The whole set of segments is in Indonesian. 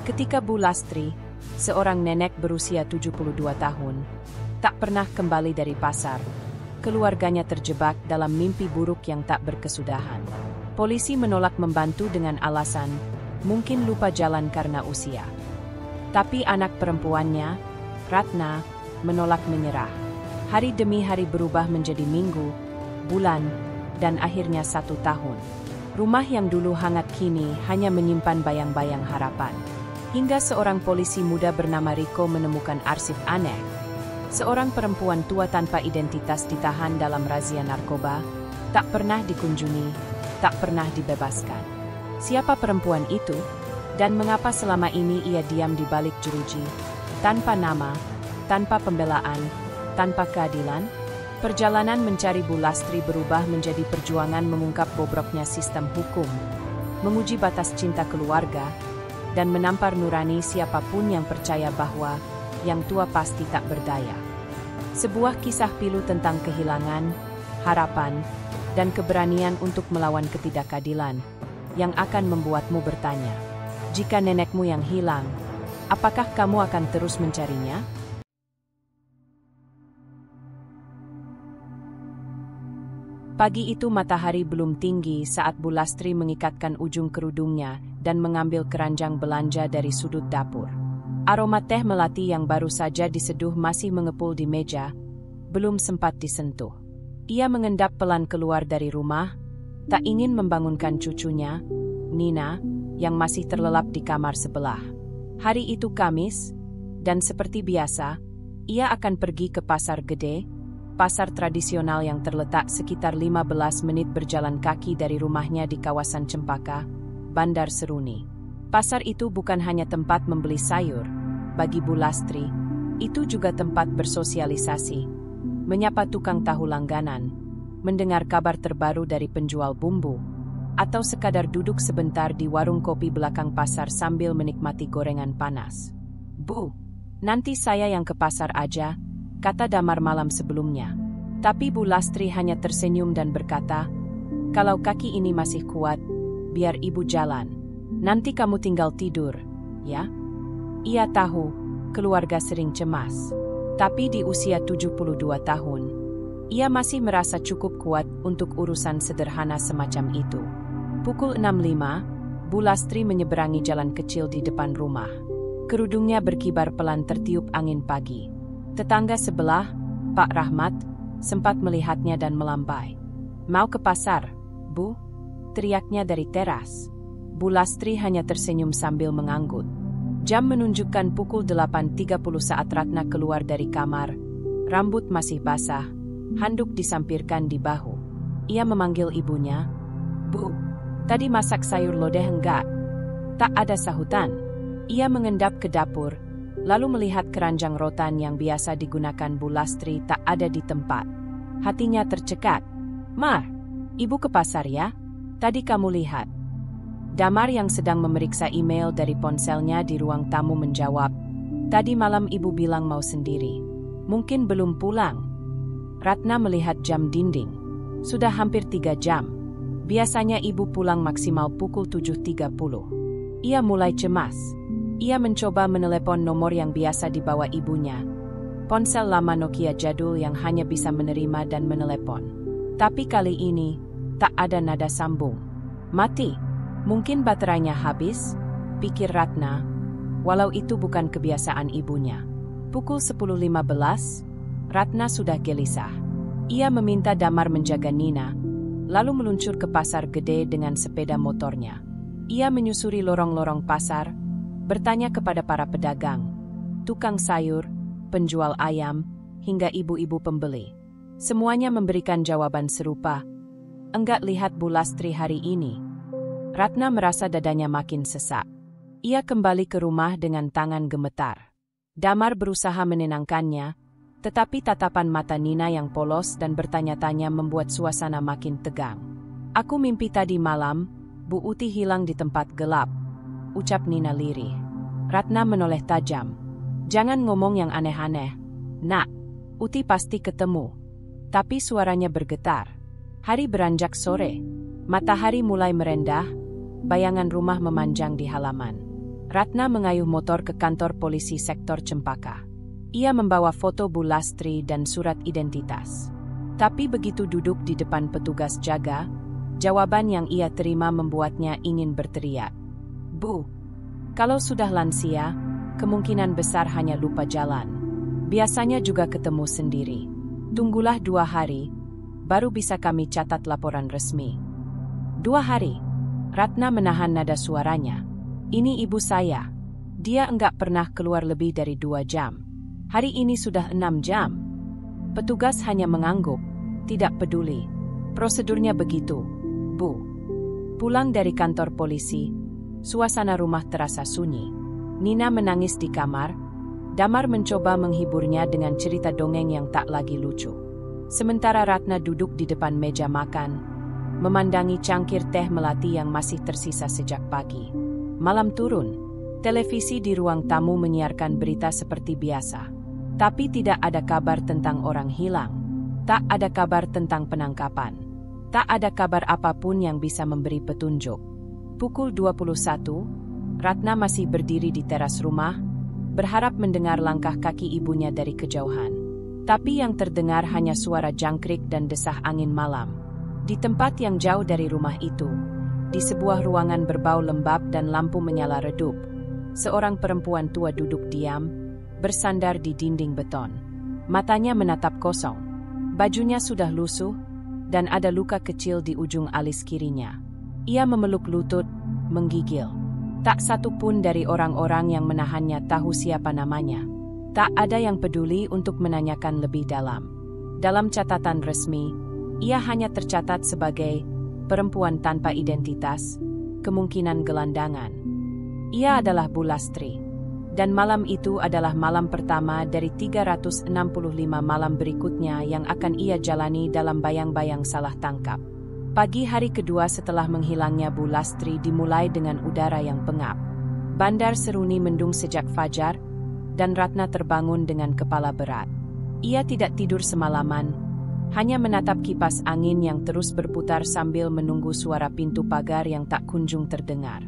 Ketika Bu Lastri, seorang nenek berusia 72 tahun, tak pernah kembali dari pasar, keluarganya terjebak dalam mimpi buruk yang tak berkesudahan. Polisi menolak membantu dengan alasan, mungkin lupa jalan karena usia. Tapi anak perempuannya, Ratna, menolak menyerah. Hari demi hari berubah menjadi minggu, bulan, dan akhirnya 1 tahun. Rumah yang dulu hangat kini hanya menyimpan bayang-bayang harapan. Hingga seorang polisi muda bernama Riko menemukan arsip aneh. Seorang perempuan tua tanpa identitas ditahan dalam razia narkoba, tak pernah dikunjungi, tak pernah dibebaskan. Siapa perempuan itu? Dan mengapa selama ini ia diam di balik jeruji, tanpa nama, tanpa pembelaan, tanpa keadilan? Perjalanan mencari Bu Lastri berubah menjadi perjuangan mengungkap bobroknya sistem hukum, menguji batas cinta keluarga, dan menampar nurani siapapun yang percaya bahwa yang tua pasti tak berdaya. Sebuah kisah pilu tentang kehilangan, harapan, dan keberanian untuk melawan ketidakadilan, yang akan membuatmu bertanya, jika nenekmu yang hilang, apakah kamu akan terus mencarinya? Pagi itu matahari belum tinggi saat Bu Lastri mengikatkan ujung kerudungnya dan mengambil keranjang belanja dari sudut dapur. Aroma teh melati yang baru saja diseduh masih mengepul di meja, belum sempat disentuh. Ia mengendap pelan keluar dari rumah, tak ingin membangunkan cucunya, Nina, yang masih terlelap di kamar sebelah. Hari itu Kamis, dan seperti biasa, ia akan pergi ke pasar gede, pasar tradisional yang terletak sekitar 15 menit berjalan kaki dari rumahnya di kawasan Cempaka, Bandar Seruni. Pasar itu bukan hanya tempat membeli sayur, bagi Bu Lastri, itu juga tempat bersosialisasi, menyapa tukang tahu langganan, mendengar kabar terbaru dari penjual bumbu, atau sekadar duduk sebentar di warung kopi belakang pasar sambil menikmati gorengan panas. "Bu, nanti saya yang ke pasar aja," kata Damar malam sebelumnya. Tapi Bu Lastri hanya tersenyum dan berkata, "Kalau kaki ini masih kuat, biar ibu jalan. Nanti kamu tinggal tidur, ya?" Ia tahu, keluarga sering cemas. Tapi di usia 72 tahun, ia masih merasa cukup kuat untuk urusan sederhana semacam itu. Pukul 6.05, Bu Lastri menyeberangi jalan kecil di depan rumah. Kerudungnya berkibar pelan tertiup angin pagi. Tetangga sebelah, Pak Rahmat, sempat melihatnya dan melambai. "Mau ke pasar, Bu?" teriaknya dari teras. Bu Lastri hanya tersenyum sambil mengangguk. Jam menunjukkan pukul 8.30 saat Ratna keluar dari kamar. Rambut masih basah, handuk disampirkan di bahu. Ia memanggil ibunya, "Bu, tadi masak sayur lodeh enggak?" Tak ada sahutan. Ia mengendap ke dapur, lalu melihat keranjang rotan yang biasa digunakan Bu Lastri tak ada di tempat. Hatinya tercekat. "Ma, ibu ke pasar ya? Tadi kamu lihat." Damar yang sedang memeriksa email dari ponselnya di ruang tamu menjawab, "Tadi malam ibu bilang mau sendiri. Mungkin belum pulang." Ratna melihat jam dinding. Sudah hampir 3 jam. Biasanya ibu pulang maksimal pukul 7.30. Ia mulai cemas. Ia mencoba menelepon nomor yang biasa dibawa ibunya. Ponsel lama Nokia jadul yang hanya bisa menerima dan menelepon. Tapi kali ini, tak ada nada sambung. Mati. Mungkin baterainya habis, pikir Ratna, walau itu bukan kebiasaan ibunya. Pukul 10.15, Ratna sudah gelisah. Ia meminta Damar menjaga Nina, lalu meluncur ke pasar gede dengan sepeda motornya. Ia menyusuri lorong-lorong pasar, bertanya kepada para pedagang, tukang sayur, penjual ayam, hingga ibu-ibu pembeli. Semuanya memberikan jawaban serupa. "Enggak lihat Bu Lastri hari ini." Ratna merasa dadanya makin sesak. Ia kembali ke rumah dengan tangan gemetar. Damar berusaha menenangkannya, tetapi tatapan mata Nina yang polos dan bertanya-tanya membuat suasana makin tegang. "Aku mimpi tadi malam, Bu Uti hilang di tempat gelap," ucap Nina lirih. Ratna menoleh tajam. "Jangan ngomong yang aneh-aneh, Nak. Uti pasti ketemu." Tapi suaranya bergetar. Hari beranjak sore. Matahari mulai merendah, bayangan rumah memanjang di halaman. Ratna mengayuh motor ke kantor polisi sektor Cempaka. Ia membawa foto Bu Lastri dan surat identitas. Tapi begitu duduk di depan petugas jaga, jawaban yang ia terima membuatnya ingin berteriak. Bu, kalau sudah lansia, kemungkinan besar hanya lupa jalan. Biasanya juga ketemu sendiri. Tunggulah 2 hari, baru bisa kami catat laporan resmi. 2 hari? Ratna menahan nada suaranya. Ini ibu saya. Dia enggak pernah keluar lebih dari 2 jam. Hari ini sudah 6 jam. Petugas hanya mengangguk, tidak peduli. Prosedurnya begitu, Bu. Pulang dari kantor polisi, suasana rumah terasa sunyi. Nina menangis di kamar. Damar mencoba menghiburnya dengan cerita dongeng yang tak lagi lucu. Sementara Ratna duduk di depan meja makan, memandangi cangkir teh melati yang masih tersisa sejak pagi. Malam turun, televisi di ruang tamu menyiarkan berita seperti biasa. Tapi tidak ada kabar tentang orang hilang. Tak ada kabar tentang penangkapan. Tak ada kabar apapun yang bisa memberi petunjuk. Pukul 21, Ratna masih berdiri di teras rumah, berharap mendengar langkah kaki ibunya dari kejauhan. Tapi yang terdengar hanya suara jangkrik dan desah angin malam. Di tempat yang jauh dari rumah itu, di sebuah ruangan berbau lembab dan lampu menyala redup, seorang perempuan tua duduk diam, bersandar di dinding beton. Matanya menatap kosong. Bajunya sudah lusuh, dan ada luka kecil di ujung alis kirinya. Ia memeluk lutut, menggigil. Tak satu pun dari orang-orang yang menahannya tahu siapa namanya. Tak ada yang peduli untuk menanyakan lebih dalam. Dalam catatan resmi, ia hanya tercatat sebagai perempuan tanpa identitas, kemungkinan gelandangan. Ia adalah Bu Lastri. Dan malam itu adalah malam pertama dari 365 malam berikutnya yang akan ia jalani dalam bayang-bayang salah tangkap. Pagi hari kedua setelah menghilangnya Bu Lastri dimulai dengan udara yang pengap. Bandar Seruni mendung sejak fajar, dan Ratna terbangun dengan kepala berat. Ia tidak tidur semalaman, hanya menatap kipas angin yang terus berputar sambil menunggu suara pintu pagar yang tak kunjung terdengar.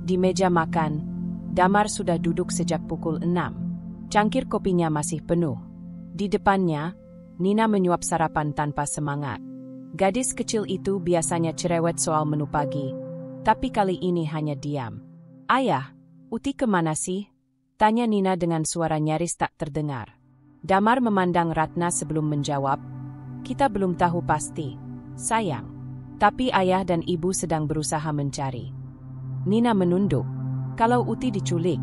Di meja makan, Damar sudah duduk sejak pukul 6. Cangkir kopinya masih penuh. Di depannya, Nina menyuap sarapan tanpa semangat. Gadis kecil itu biasanya cerewet soal menu pagi, tapi kali ini hanya diam. Ayah, Uti kemana sih? Tanya Nina dengan suara nyaris tak terdengar. Damar memandang Ratna sebelum menjawab, kita belum tahu pasti, sayang. Tapi ayah dan ibu sedang berusaha mencari. Nina menunduk. Kalau Uti diculik,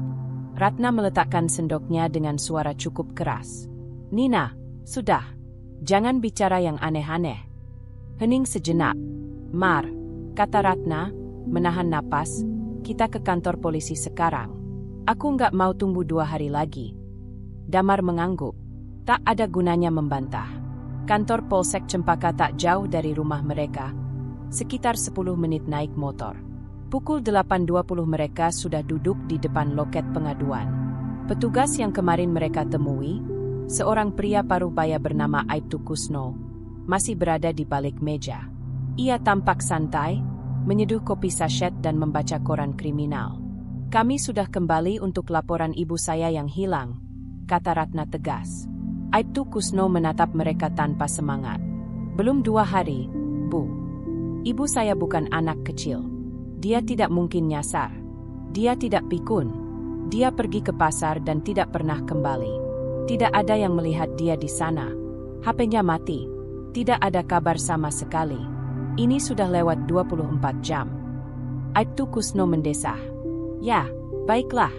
Ratna meletakkan sendoknya dengan suara cukup keras. Nina, sudah. Jangan bicara yang aneh-aneh. Hening sejenak. Mar, kata Ratna, menahan napas, kita ke kantor polisi sekarang. Aku nggak mau tunggu 2 hari lagi. Damar mengangguk. Tak ada gunanya membantah. Kantor Polsek Cempaka tak jauh dari rumah mereka. Sekitar 10 menit naik motor. Pukul 8.20 mereka sudah duduk di depan loket pengaduan. Petugas yang kemarin mereka temui, seorang pria parubaya bernama Aibtu Kusno, masih berada di balik meja. Ia tampak santai, menyeduh kopi sachet dan membaca koran kriminal. Kami sudah kembali untuk laporan ibu saya yang hilang, kata Ratna tegas. Aibtu Kusno menatap mereka tanpa semangat. Belum 2 hari, Bu. Ibu saya bukan anak kecil. Dia tidak mungkin nyasar. Dia tidak pikun. Dia pergi ke pasar dan tidak pernah kembali. Tidak ada yang melihat dia di sana. HP-nya mati. Tidak ada kabar sama sekali. Ini sudah lewat 24 jam. Aibtu Kusno mendesah. Ya, baiklah.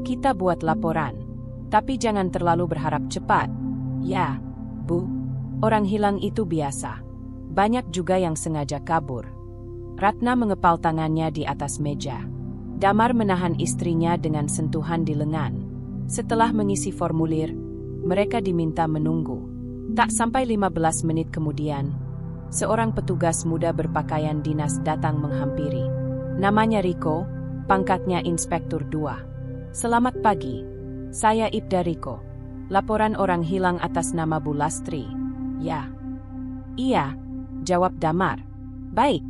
Kita buat laporan. Tapi jangan terlalu berharap cepat. Ya, Bu. Orang hilang itu biasa. Banyak juga yang sengaja kabur. Ratna mengepal tangannya di atas meja. Damar menahan istrinya dengan sentuhan di lengan. Setelah mengisi formulir, mereka diminta menunggu. Tak sampai 15 menit kemudian, seorang petugas muda berpakaian dinas datang menghampiri. Namanya Riko, pangkatnya Inspektur 2. Selamat pagi, saya Ibda Riko. Laporan orang hilang atas nama Bu Lastri. Ya. Iya, jawab Damar. Baik,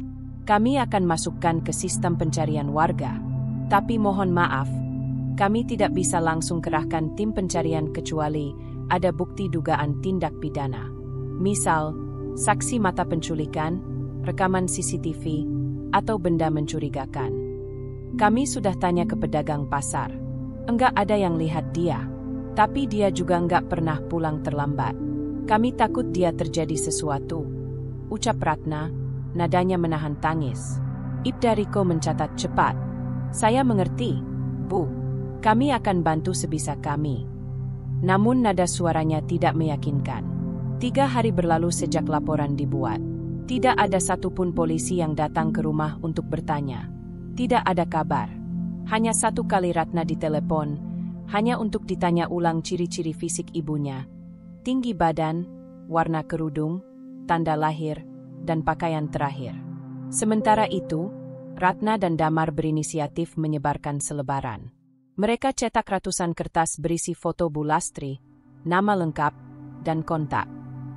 kami akan masukkan ke sistem pencarian warga. Tapi mohon maaf, Kami tidak bisa langsung kerahkan tim pencarian kecuali ada bukti dugaan tindak pidana. Misal, saksi mata penculikan, rekaman CCTV, atau benda mencurigakan. Kami sudah tanya ke pedagang pasar. Enggak ada yang lihat dia. Tapi dia juga enggak pernah pulang terlambat. Kami takut dia terjadi sesuatu, ucap Ratna, nadanya menahan tangis. Ibda Riko mencatat cepat. Saya mengerti, Bu. Kami akan bantu sebisa kami. Namun nada suaranya tidak meyakinkan. 3 hari berlalu sejak laporan dibuat. Tidak ada satupun polisi yang datang ke rumah untuk bertanya. Tidak ada kabar. Hanya 1 kali Ratna ditelepon, hanya untuk ditanya ulang ciri-ciri fisik ibunya. Tinggi badan, warna kerudung, tanda lahir, dan pakaian terakhir. Sementara itu, Ratna dan Damar berinisiatif menyebarkan selebaran. Mereka cetak ratusan kertas berisi foto Bulastri, nama lengkap, dan kontak.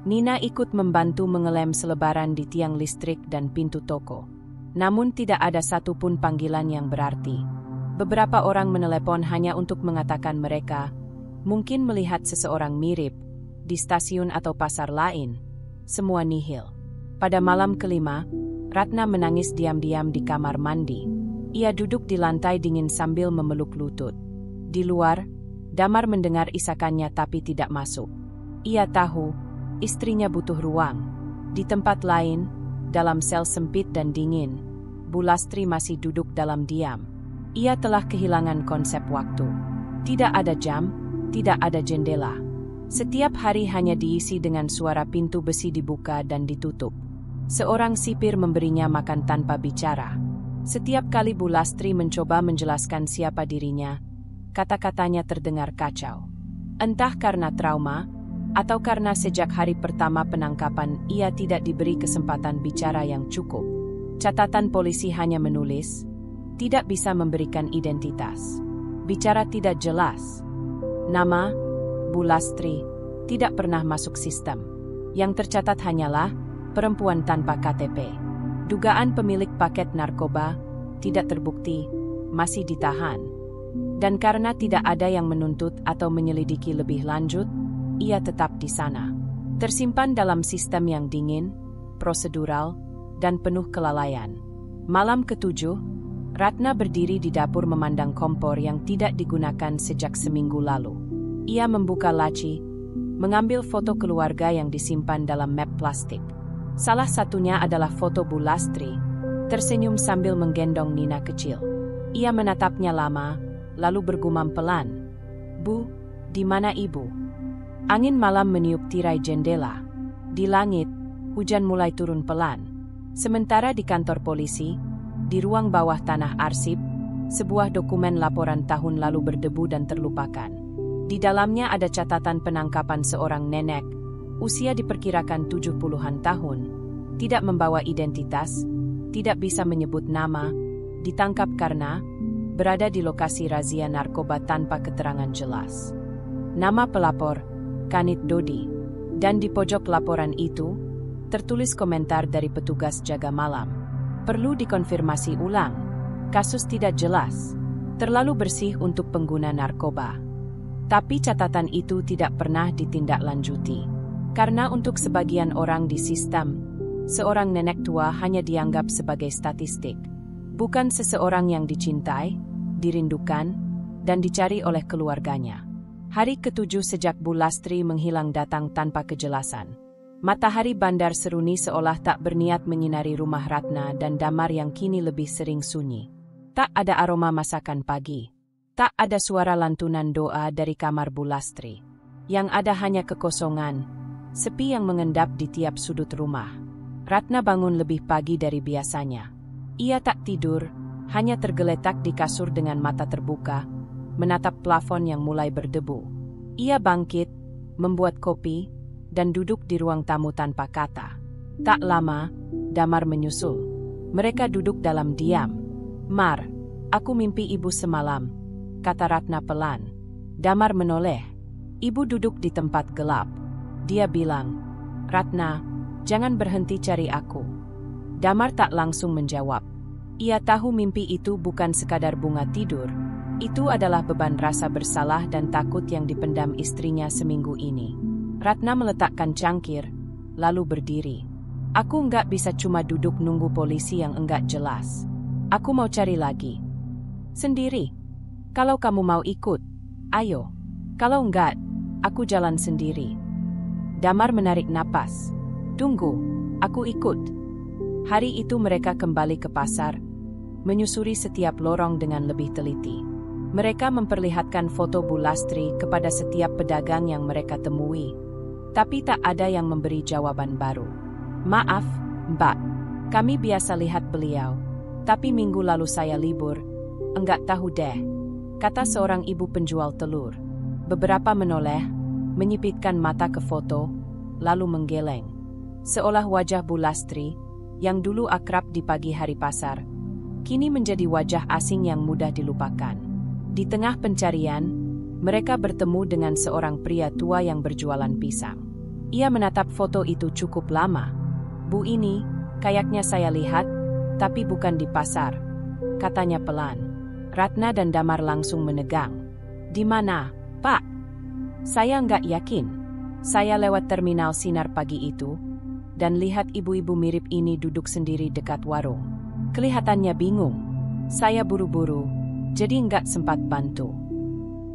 Nina ikut membantu mengelem selebaran di tiang listrik dan pintu toko. Namun tidak ada satupun panggilan yang berarti. Beberapa orang menelepon hanya untuk mengatakan mereka mungkin melihat seseorang mirip di stasiun atau pasar lain. Semua nihil. Pada malam kelima, Ratna menangis diam-diam di kamar mandi. Ia duduk di lantai dingin sambil memeluk lutut. Di luar, Damar mendengar isakannya tapi tidak masuk. Ia tahu, istrinya butuh ruang. Di tempat lain, dalam sel sempit dan dingin, Bulastri masih duduk dalam diam. Ia telah kehilangan konsep waktu. Tidak ada jam, tidak ada jendela. Setiap hari hanya diisi dengan suara pintu besi dibuka dan ditutup. Seorang sipir memberinya makan tanpa bicara. Setiap kali Bulastri mencoba menjelaskan siapa dirinya, kata-katanya terdengar kacau. Entah karena trauma, atau karena sejak hari pertama penangkapan ia tidak diberi kesempatan bicara yang cukup. Catatan polisi hanya menulis, tidak bisa memberikan identitas. Bicara tidak jelas. Nama, Bulastri, tidak pernah masuk sistem. Yang tercatat hanyalah perempuan tanpa KTP. Dugaan pemilik paket narkoba tidak terbukti, masih ditahan. Dan karena tidak ada yang menuntut atau menyelidiki lebih lanjut, ia tetap di sana. Tersimpan dalam sistem yang dingin, prosedural, dan penuh kelalaian. Malam ketujuh, Ratna berdiri di dapur memandang kompor yang tidak digunakan sejak seminggu lalu. Ia membuka laci, mengambil foto keluarga yang disimpan dalam map plastik. Salah satunya adalah foto Bulastri, tersenyum sambil menggendong Nina kecil. Ia menatapnya lama, lalu bergumam pelan. Bu, di mana ibu? Angin malam meniup tirai jendela. Di langit, hujan mulai turun pelan. Sementara di kantor polisi, di ruang bawah tanah arsip, sebuah dokumen laporan tahun lalu berdebu dan terlupakan. Di dalamnya ada catatan penangkapan seorang nenek, usia diperkirakan 70-an tahun, tidak membawa identitas, tidak bisa menyebut nama, ditangkap karena berada di lokasi razia narkoba tanpa keterangan jelas. Nama pelapor, Kanit Dodi, dan di pojok laporan itu, tertulis komentar dari petugas jaga malam. Perlu dikonfirmasi ulang, kasus tidak jelas, terlalu bersih untuk pengguna narkoba. Tapi catatan itu tidak pernah ditindaklanjuti. Karena untuk sebagian orang di sistem, seorang nenek tua hanya dianggap sebagai statistik. Bukan seseorang yang dicintai, dirindukan, dan dicari oleh keluarganya. Hari ketujuh sejak Bulastri menghilang datang tanpa kejelasan. Matahari bandar seruni seolah tak berniat menyinari rumah Ratna dan Damar yang kini lebih sering sunyi. Tak ada aroma masakan pagi. Tak ada suara lantunan doa dari kamar Bulastri. Yang ada hanya kekosongan, sepi yang mengendap di tiap sudut rumah. Ratna bangun lebih pagi dari biasanya. Ia tak tidur, hanya tergeletak di kasur dengan mata terbuka, menatap plafon yang mulai berdebu. Ia bangkit, membuat kopi, dan duduk di ruang tamu tanpa kata. Tak lama, Damar menyusul. Mereka duduk dalam diam. Mar, aku mimpi ibu semalam, kata Ratna pelan. Damar menoleh. Ibu duduk di tempat gelap. Dia bilang, Ratna, jangan berhenti cari aku. Damar tak langsung menjawab. Ia tahu mimpi itu bukan sekadar bunga tidur, Itu adalah beban rasa bersalah dan takut yang dipendam istrinya seminggu ini. Ratna meletakkan cangkir, lalu berdiri. Aku nggak bisa cuma duduk nunggu polisi yang enggak jelas. Aku mau cari lagi. Sendiri. Kalau kamu mau ikut, ayo. Kalau enggak, aku jalan sendiri. Damar menarik napas. Tunggu, aku ikut. Hari itu mereka kembali ke pasar, menyusuri setiap lorong dengan lebih teliti. Mereka memperlihatkan foto Bu Lastri kepada setiap pedagang yang mereka temui. Tapi tak ada yang memberi jawaban baru. Maaf, Mbak. Kami biasa lihat beliau. Tapi minggu lalu saya libur. Enggak tahu deh, kata seorang ibu penjual telur. Beberapa menoleh, menyipitkan mata ke foto, lalu menggeleng. Seolah wajah Bu Lastri, yang dulu akrab di pagi hari pasar, kini menjadi wajah asing yang mudah dilupakan. Di tengah pencarian, mereka bertemu dengan seorang pria tua yang berjualan pisang. Ia menatap foto itu cukup lama. Bu, ini, kayaknya saya lihat, tapi bukan di pasar, katanya pelan. Ratna dan Damar langsung menegang. Di mana, Pak? Saya nggak yakin. Saya lewat terminal Sinar pagi itu, dan lihat ibu-ibu mirip ini duduk sendiri dekat warung. Kelihatannya bingung. Saya buru-buru, jadi nggak sempat bantu.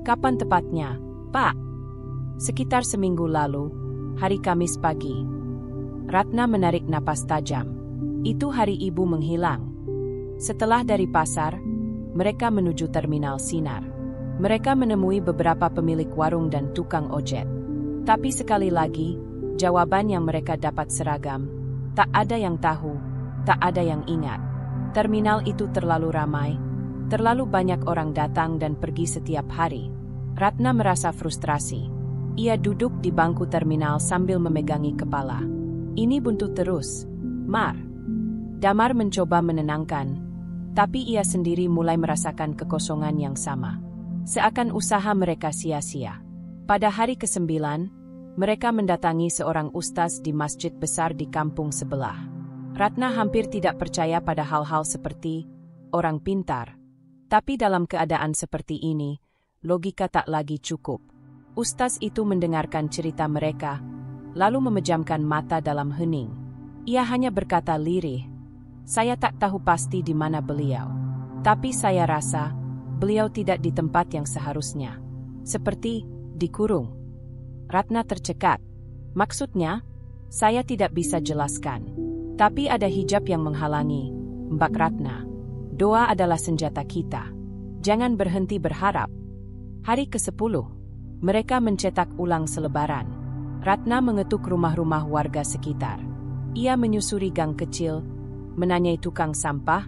Kapan tepatnya, Pak? Sekitar seminggu lalu, hari Kamis pagi. Ratna menarik napas tajam. Itu hari ibu menghilang. Setelah dari pasar, mereka menuju terminal Sinar. Mereka menemui beberapa pemilik warung dan tukang ojek. Tapi sekali lagi, jawaban yang mereka dapat seragam. Tak ada yang tahu, tak ada yang ingat. Terminal itu terlalu ramai, terlalu banyak orang datang dan pergi setiap hari. Ratna merasa frustrasi. Ia duduk di bangku terminal sambil memegangi kepala. Ini buntu terus, Mar. Damar mencoba menenangkan, tapi ia sendiri mulai merasakan kekosongan yang sama. Seakan usaha mereka sia-sia. Pada hari ke-9, mereka mendatangi seorang ustaz di masjid besar di kampung sebelah. Ratna hampir tidak percaya pada hal-hal seperti orang pintar. Tapi dalam keadaan seperti ini, logika tak lagi cukup. Ustaz itu mendengarkan cerita mereka, lalu memejamkan mata dalam hening. Ia hanya berkata lirih, "Saya tak tahu pasti di mana beliau. Tapi saya rasa, beliau tidak di tempat yang seharusnya. Seperti dikurung." Ratna tercekat. Maksudnya, saya tidak bisa jelaskan. Tapi ada hijab yang menghalangi, Mbak Ratna. Doa adalah senjata kita. Jangan berhenti berharap. Hari ke-10, mereka mencetak ulang selebaran. Ratna mengetuk rumah-rumah warga sekitar. Ia menyusuri gang kecil, menanyai tukang sampah,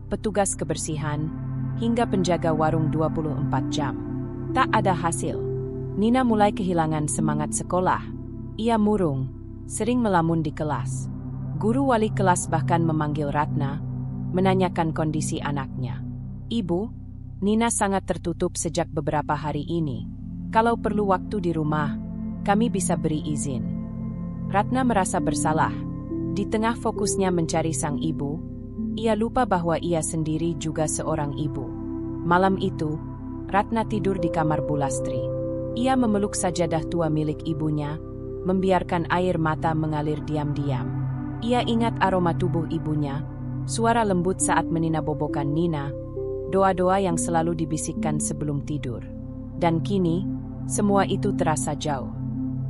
petugas kebersihan, hingga penjaga warung 24 jam. Tak ada hasil. Nina mulai kehilangan semangat sekolah. Ia murung, sering melamun di kelas. Guru wali kelas bahkan memanggil Ratna, menanyakan kondisi anaknya. "Ibu, Nina sangat tertutup sejak beberapa hari ini. Kalau perlu waktu di rumah, kami bisa beri izin." Ratna merasa bersalah. Di tengah fokusnya mencari sang ibu, ia lupa bahwa ia sendiri juga seorang ibu. Malam itu, Ratna tidur di kamar Bu Lastri. Ia memeluk sajadah tua milik ibunya, membiarkan air mata mengalir diam-diam. Ia ingat aroma tubuh ibunya, suara lembut saat meninabobokan Nina, doa-doa yang selalu dibisikkan sebelum tidur. Dan kini, semua itu terasa jauh.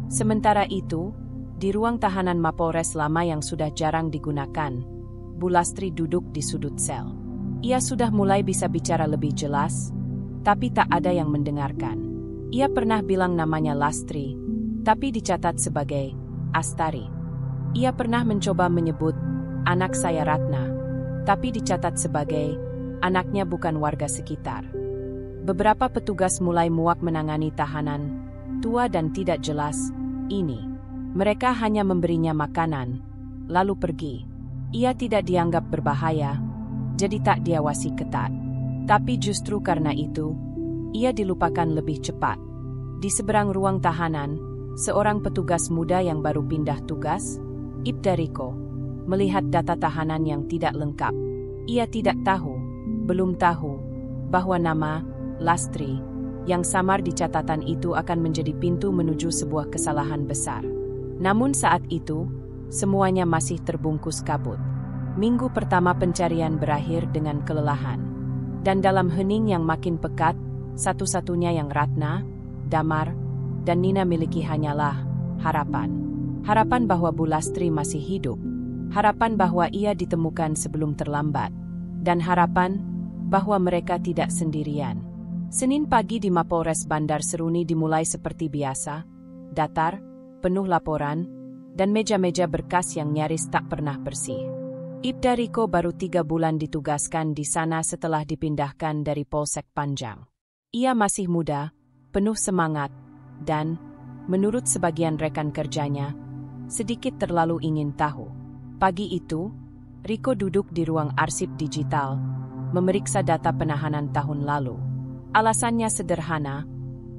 Sementara itu, di ruang tahanan Mapolres lama yang sudah jarang digunakan, Bu Lastri duduk di sudut sel. Ia sudah mulai bisa bicara lebih jelas, tapi tak ada yang mendengarkan. Ia pernah bilang namanya Lastri, tapi dicatat sebagai Astari. Ia pernah mencoba menyebut, "Anak saya Ratna," tapi dicatat sebagai anaknya bukan warga sekitar. Beberapa petugas mulai muak menangani tahanan tua dan tidak jelas ini. Mereka hanya memberinya makanan, lalu pergi. Ia tidak dianggap berbahaya, jadi tak diawasi ketat. Tapi justru karena itu, ia dilupakan lebih cepat. Di seberang ruang tahanan, seorang petugas muda yang baru pindah tugas, Ibda Riko, melihat data tahanan yang tidak lengkap. Ia tidak tahu, belum tahu, bahwa nama Lastri, yang samar di catatan itu akan menjadi pintu menuju sebuah kesalahan besar. Namun saat itu, semuanya masih terbungkus kabut. Minggu pertama pencarian berakhir dengan kelelahan. Dan dalam hening yang makin pekat, satu-satunya yang Ratna, Damar, dan Nina miliki hanyalah harapan. Harapan bahwa Bulastri masih hidup. Harapan bahwa ia ditemukan sebelum terlambat. Dan harapan bahwa mereka tidak sendirian. Senin pagi di Mapolres Bandar Seruni dimulai seperti biasa, datar, penuh laporan, dan meja-meja berkas yang nyaris tak pernah bersih. Ibda Riko baru 3 bulan ditugaskan di sana setelah dipindahkan dari Polsek Panjang. Ia masih muda, penuh semangat, dan, menurut sebagian rekan kerjanya, sedikit terlalu ingin tahu. Pagi itu, Riko duduk di ruang arsip digital, memeriksa data penahanan tahun lalu. Alasannya sederhana,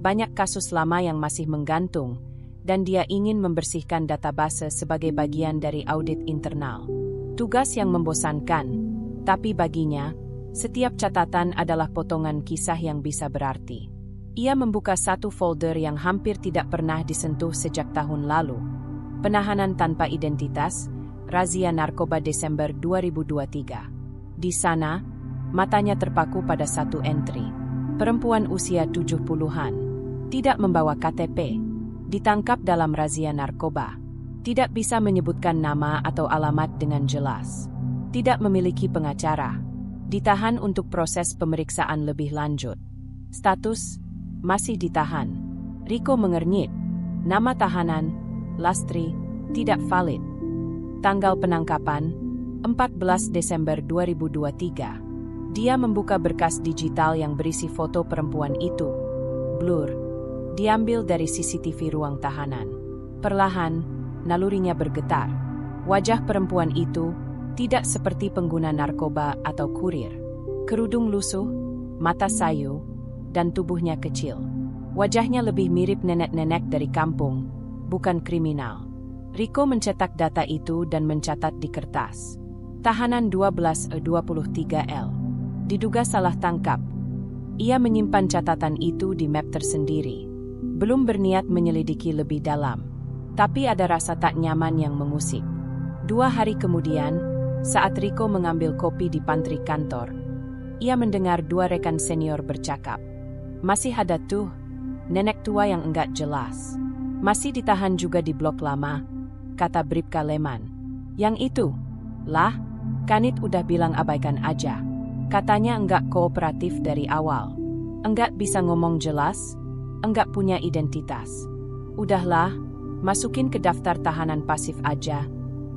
banyak kasus lama yang masih menggantung, dan dia ingin membersihkan database sebagai bagian dari audit internal. Tugas yang membosankan, tapi baginya, setiap catatan adalah potongan kisah yang bisa berarti. Ia membuka satu folder yang hampir tidak pernah disentuh sejak tahun lalu. Penahanan tanpa identitas, razia narkoba Desember 2023. Di sana, matanya terpaku pada satu entry. Perempuan usia 70-an, tidak membawa KTP, ditangkap dalam razia narkoba. Tidak bisa menyebutkan nama atau alamat dengan jelas. Tidak memiliki pengacara. Ditahan untuk proses pemeriksaan lebih lanjut. Status, masih ditahan. Riko mengernyit. Nama tahanan, Lastri, tidak valid. Tanggal penangkapan, 14 Desember 2023. Dia membuka berkas digital yang berisi foto perempuan itu. Blur. Diambil dari CCTV ruang tahanan. Perlahan, nalurinya bergetar. Wajah perempuan itu tidak seperti pengguna narkoba atau kurir. Kerudung lusuh, mata sayu, dan tubuhnya kecil. Wajahnya lebih mirip nenek-nenek dari kampung, bukan kriminal. Riko mencetak data itu dan mencatat di kertas. Tahanan 12E23L. Diduga salah tangkap. Ia menyimpan catatan itu di map tersendiri. Belum berniat menyelidiki lebih dalam. Tapi ada rasa tak nyaman yang mengusik. 2 hari kemudian, saat Riko mengambil kopi di pantry kantor, ia mendengar 2 rekan senior bercakap. Masih ada tuh, nenek tua yang enggak jelas. Masih ditahan juga di blok lama, kata Bribka Leman. Yang itu, lah, Kanit udah bilang abaikan aja. Katanya enggak kooperatif dari awal. Enggak bisa ngomong jelas, enggak punya identitas. Udahlah, masukin ke daftar tahanan pasif aja,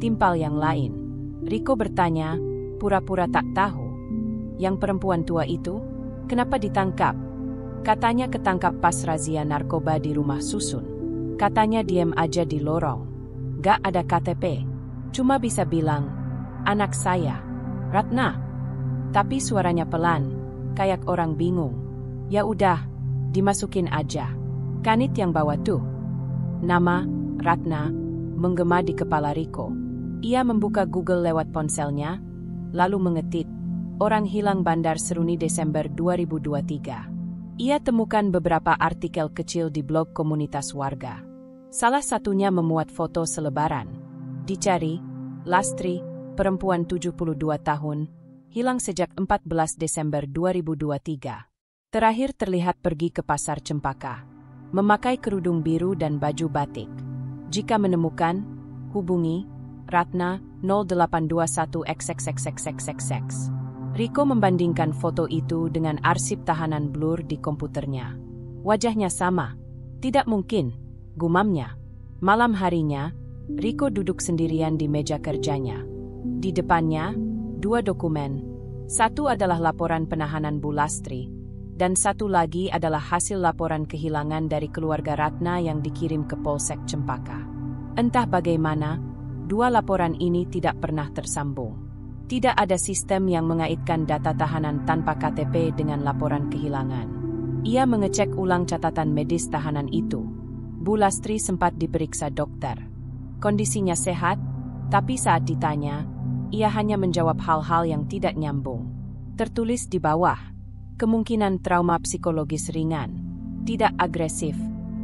timpal yang lain. Riko bertanya, pura-pura tak tahu. Yang perempuan tua itu, kenapa ditangkap? Katanya ketangkap pas razia narkoba di rumah susun. Katanya diem aja di lorong. Gak ada KTP. Cuma bisa bilang, anak saya, Ratna. Tapi suaranya pelan, kayak orang bingung. Ya udah, dimasukin aja. Kanit yang bawa tuh. Nama, Ratna, menggema di kepala Riko. Ia membuka Google lewat ponselnya, lalu mengetik, orang hilang Bandar Seruni Desember 2023. Ia temukan beberapa artikel kecil di blog komunitas warga. Salah satunya memuat foto selebaran. Dicari, Lastri, perempuan 72 tahun, hilang sejak 14 Desember 2023. Terakhir terlihat pergi ke pasar Cempaka. Memakai kerudung biru dan baju batik. Jika menemukan, hubungi Ratna 0821XXXXXX. Riko membandingkan foto itu dengan arsip tahanan blur di komputernya. Wajahnya sama. Tidak mungkin, gumamnya. Malam harinya, Riko duduk sendirian di meja kerjanya. Di depannya, 2 dokumen. Satu adalah laporan penahanan Bulastri, dan satu lagi adalah hasil laporan kehilangan dari keluarga Ratna yang dikirim ke Polsek Cempaka. Entah bagaimana, 2 laporan ini tidak pernah tersambung. Tidak ada sistem yang mengaitkan data tahanan tanpa KTP dengan laporan kehilangan. Ia mengecek ulang catatan medis tahanan itu. Bulastri sempat diperiksa dokter. Kondisinya sehat, tapi saat ditanya, ia hanya menjawab hal-hal yang tidak nyambung. Tertulis di bawah, Kemungkinan trauma psikologis ringan. Tidak agresif,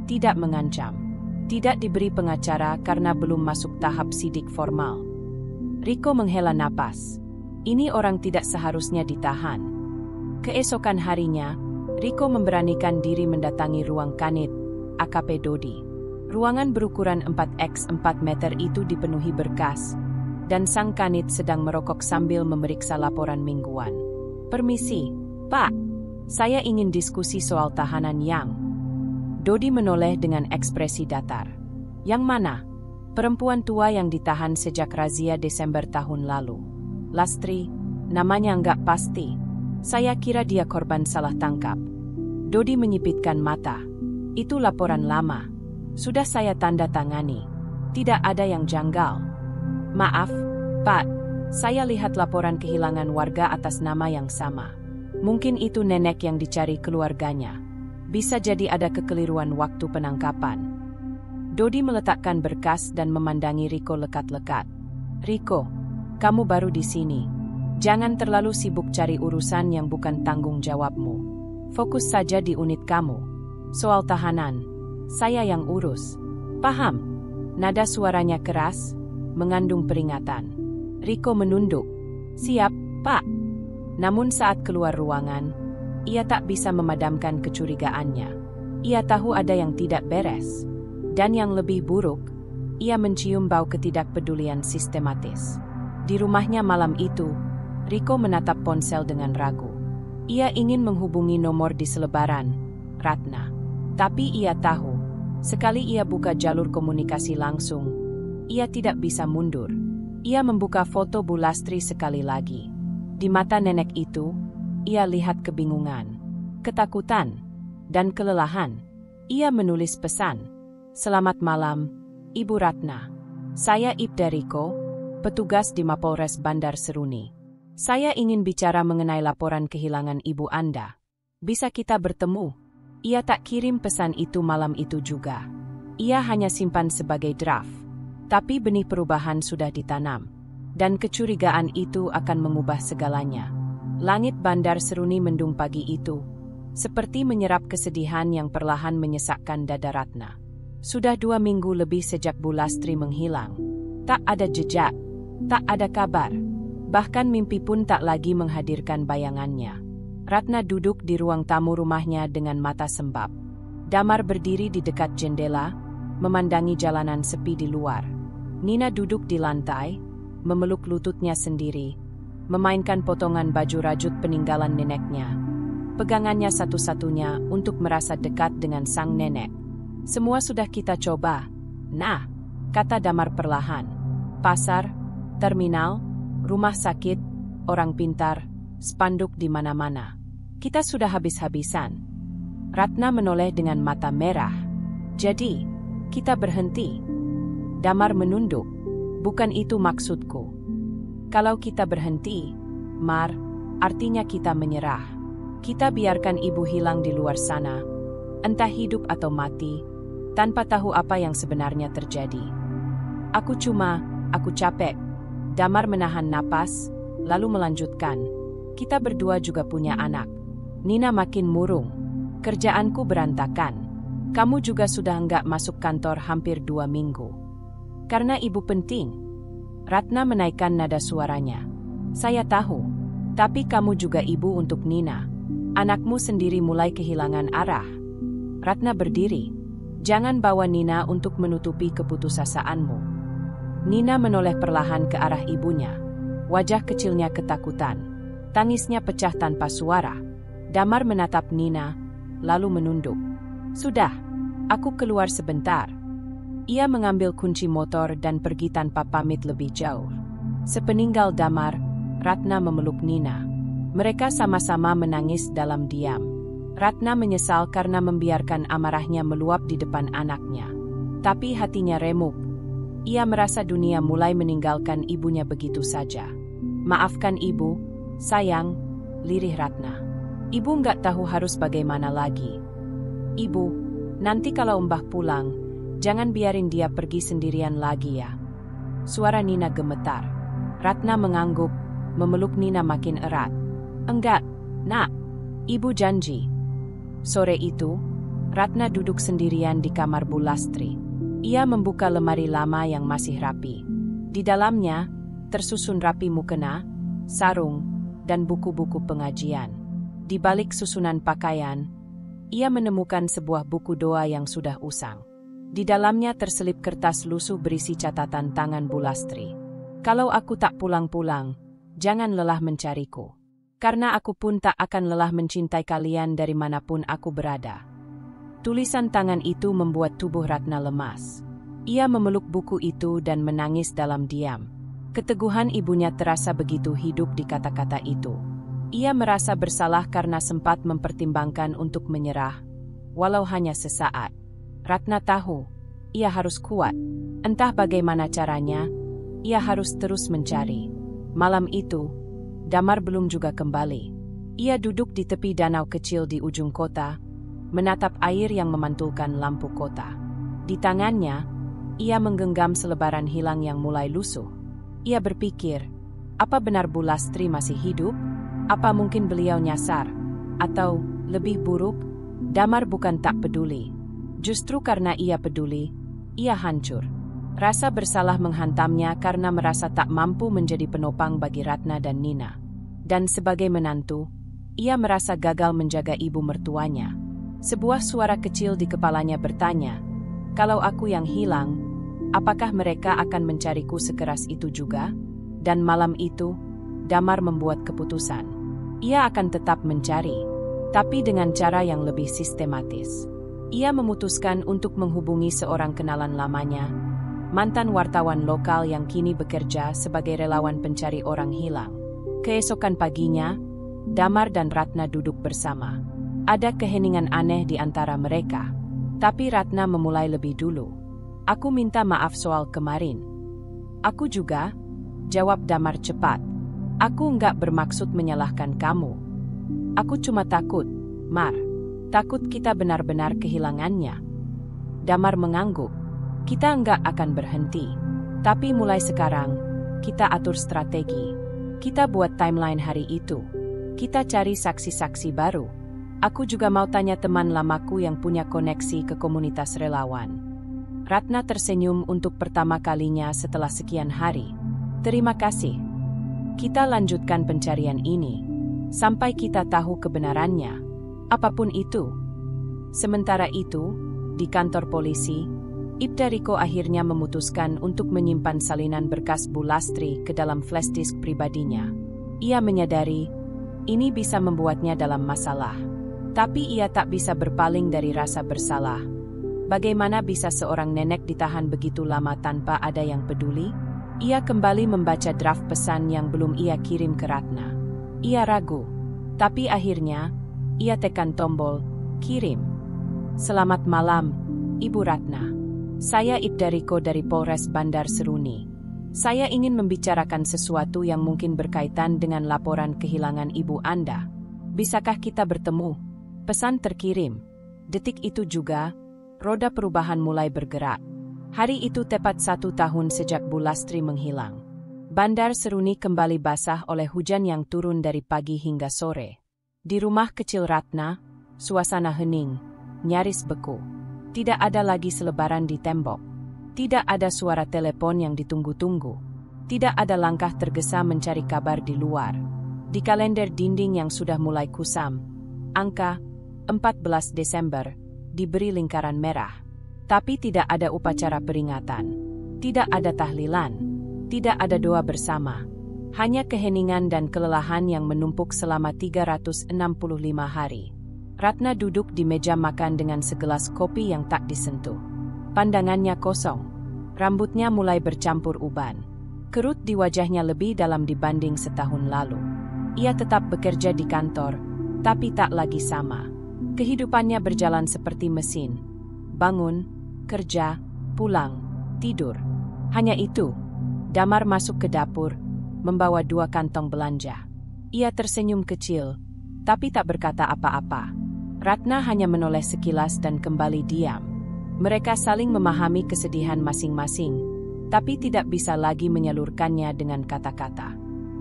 tidak mengancam. Tidak diberi pengacara karena belum masuk tahap sidik formal. Riko menghela napas. Ini orang tidak seharusnya ditahan. Keesokan harinya, Riko memberanikan diri mendatangi ruang kanit AKP Dodi. Ruangan berukuran 4x4 meter itu dipenuhi berkas, dan sang kanit sedang merokok sambil memeriksa laporan mingguan. "Permisi, Pak. Saya ingin diskusi soal tahanan Yang." Dodi menoleh dengan ekspresi datar. "Yang mana?" "Perempuan tua yang ditahan sejak razia Desember tahun lalu. Lastri, namanya nggak pasti. Saya kira dia korban salah tangkap." Dodi menyipitkan mata. "Itu laporan lama. Sudah saya tanda tangani. Tidak ada yang janggal." "Maaf, Pak. Saya lihat laporan kehilangan warga atas nama yang sama. Mungkin itu nenek yang dicari keluarganya. Bisa jadi ada kekeliruan waktu penangkapan." Dodi meletakkan berkas dan memandangi Riko lekat-lekat. "Riko, kamu baru di sini. Jangan terlalu sibuk cari urusan yang bukan tanggung jawabmu. Fokus saja di unit kamu. Soal tahanan, saya yang urus. Paham?" Nada suaranya keras, mengandung peringatan. Riko menunduk. "Siap, Pak." Namun saat keluar ruangan, ia tak bisa memadamkan kecurigaannya. Ia tahu ada yang tidak beres. Dan yang lebih buruk, ia mencium bau ketidakpedulian sistematis. Di rumahnya malam itu, Riko menatap ponsel dengan ragu. Ia ingin menghubungi nomor di selebaran, Ratna. Tapi ia tahu, sekali ia buka jalur komunikasi langsung, ia tidak bisa mundur. Ia membuka foto Bu Lastri sekali lagi. Di mata nenek itu, ia lihat kebingungan, ketakutan, dan kelelahan. Ia menulis pesan, "Selamat malam, Ibu Ratna. Saya Ibda Riko, petugas di Mapolres Bandar Seruni. Saya ingin bicara mengenai laporan kehilangan ibu Anda. Bisa kita bertemu?" Ia tak kirim pesan itu malam itu juga. Ia hanya simpan sebagai draft. Tapi benih perubahan sudah ditanam. Dan kecurigaan itu akan mengubah segalanya. Langit Bandar Seruni mendung pagi itu, seperti menyerap kesedihan yang perlahan menyesakkan dada Ratna. Sudah 2 minggu lebih sejak Bu Lastri menghilang. Tak ada jejak, tak ada kabar. Bahkan mimpi pun tak lagi menghadirkan bayangannya. Ratna duduk di ruang tamu rumahnya dengan mata sembab. Damar berdiri di dekat jendela, memandangi jalanan sepi di luar. Nina duduk di lantai, memeluk lututnya sendiri, memainkan potongan baju rajut peninggalan neneknya. Pegangannya satu-satunya untuk merasa dekat dengan sang nenek. "Semua sudah kita coba. Nah," kata Damar perlahan. "Pasar, terminal, rumah sakit, orang pintar, spanduk di mana-mana. Kita sudah habis-habisan." Ratna menoleh dengan mata merah. "Jadi, kita berhenti?" Damar menunduk. "Bukan itu maksudku. Kalau kita berhenti, Mar, artinya kita menyerah. Kita biarkan ibu hilang di luar sana, entah hidup atau mati, tanpa tahu apa yang sebenarnya terjadi. Aku capek." Damar menahan napas, lalu melanjutkan. "Kita berdua juga punya anak." Nina makin murung. "Kerjaanku berantakan. Kamu juga sudah enggak masuk kantor hampir 2 minggu. Karena ibu penting." Ratna menaikkan nada suaranya. "Saya tahu. Tapi kamu juga ibu untuk Nina. Anakmu sendiri mulai kehilangan arah." Ratna berdiri. "Jangan bawa Nina untuk menutupi keputusasaanmu." Nina menoleh perlahan ke arah ibunya. Wajah kecilnya ketakutan. Tangisnya pecah tanpa suara. Damar menatap Nina, lalu menunduk. "Sudah, aku keluar sebentar." Ia mengambil kunci motor dan pergi tanpa pamit lebih jauh. Sepeninggal Damar, Ratna memeluk Nina. Mereka sama-sama menangis dalam diam. Ratna menyesal karena membiarkan amarahnya meluap di depan anaknya. Tapi hatinya remuk. Ia merasa dunia mulai meninggalkan ibunya begitu saja. "Maafkan ibu, sayang," lirih Ratna. "Ibu nggak tahu harus bagaimana lagi. Ibu, nanti kalau Mbah pulang, jangan biarin dia pergi sendirian lagi ya." Suara Nina gemetar. Ratna mengangguk, memeluk Nina makin erat. "Enggak, Nak. Ibu janji. Sore itu, Ratna duduk sendirian di kamar Bu Lastri. Ia membuka lemari lama yang masih rapi. Di dalamnya, tersusun rapi mukena, sarung, dan buku-buku pengajian. Di balik susunan pakaian, ia menemukan sebuah buku doa yang sudah usang. Di dalamnya terselip kertas lusuh berisi catatan tangan Bu Lastri. Kalau aku tak pulang-pulang, jangan lelah mencariku. Karena aku pun tak akan lelah mencintai kalian dari manapun aku berada. Tulisan tangan itu membuat tubuh Ratna lemas. Ia memeluk buku itu dan menangis dalam diam. Keteguhan ibunya terasa begitu hidup di kata-kata itu. Ia merasa bersalah karena sempat mempertimbangkan untuk menyerah, walau hanya sesaat. Ratna tahu, ia harus kuat. Entah bagaimana caranya, ia harus terus mencari. Malam itu, Damar belum juga kembali. Ia duduk di tepi danau kecil di ujung kota, menatap air yang memantulkan lampu kota. Di tangannya, ia menggenggam selebaran hilang yang mulai lusuh. Ia berpikir, apa benar Bu Lastri masih hidup? Apa mungkin beliau nyasar? Atau, lebih buruk, Damar bukan tak peduli. Justru karena ia peduli, ia hancur. Rasa bersalah menghantamnya karena merasa tak mampu menjadi penopang bagi Ratna dan Nina. Dan sebagai menantu, ia merasa gagal menjaga ibu mertuanya. Sebuah suara kecil di kepalanya bertanya, kalau aku yang hilang, apakah mereka akan mencariku sekeras itu juga? Dan malam itu, Damar membuat keputusan. Ia akan tetap mencari, tapi dengan cara yang lebih sistematis. Ia memutuskan untuk menghubungi seorang kenalan lamanya, mantan wartawan lokal yang kini bekerja sebagai relawan pencari orang hilang. Keesokan paginya, Damar dan Ratna duduk bersama. Ada keheningan aneh di antara mereka. Tapi Ratna memulai lebih dulu. Aku minta maaf soal kemarin. Aku juga, jawab Damar cepat. Aku enggak bermaksud menyalahkan kamu. Aku cuma takut, Mar. Takut kita benar-benar kehilangannya. Damar mengangguk. Kita enggak akan berhenti. Tapi mulai sekarang, kita atur strategi. Kita buat timeline hari itu. Kita cari saksi-saksi baru. Aku juga mau tanya teman lamaku yang punya koneksi ke komunitas relawan. Ratna tersenyum untuk pertama kalinya setelah sekian hari. Terima kasih. Kita lanjutkan pencarian ini. Sampai kita tahu kebenarannya. Apapun itu. Sementara itu, di kantor polisi, Ibda Riko akhirnya memutuskan untuk menyimpan salinan berkas Bu Lastri ke dalam flash disk pribadinya. Ia menyadari, ini bisa membuatnya dalam masalah. Tapi ia tak bisa berpaling dari rasa bersalah. Bagaimana bisa seorang nenek ditahan begitu lama tanpa ada yang peduli? Ia kembali membaca draft pesan yang belum ia kirim ke Ratna. Ia ragu, tapi akhirnya, ia tekan tombol, kirim. Selamat malam, Ibu Ratna. Saya Ibda Riko dari Polres Bandar Seruni. Saya ingin membicarakan sesuatu yang mungkin berkaitan dengan laporan kehilangan ibu Anda. Bisakah kita bertemu? Pesan terkirim. Detik itu juga, roda perubahan mulai bergerak. Hari itu tepat 1 tahun sejak Bu Lastri menghilang. Bandar Seruni kembali basah oleh hujan yang turun dari pagi hingga sore. Di rumah kecil Ratna, suasana hening, nyaris beku. Tidak ada lagi selebaran di tembok. Tidak ada suara telepon yang ditunggu-tunggu. Tidak ada langkah tergesa mencari kabar di luar. Di kalender dinding yang sudah mulai kusam, angka 14 Desember diberi lingkaran merah. Tapi tidak ada upacara peringatan. Tidak ada tahlilan. Tidak ada doa bersama. Hanya keheningan dan kelelahan yang menumpuk selama 365 hari. Ratna duduk di meja makan dengan segelas kopi yang tak disentuh. Pandangannya kosong. Rambutnya mulai bercampur uban. Kerut di wajahnya lebih dalam dibanding setahun lalu. Ia tetap bekerja di kantor, tapi tak lagi sama. Kehidupannya berjalan seperti mesin. Bangun, kerja, pulang, tidur. Hanya itu, Damar masuk ke dapur, membawa 2 kantong belanja. Ia tersenyum kecil, tapi tak berkata apa-apa. Ratna hanya menoleh sekilas dan kembali diam. Mereka saling memahami kesedihan masing-masing, tapi tidak bisa lagi menyalurkannya dengan kata-kata.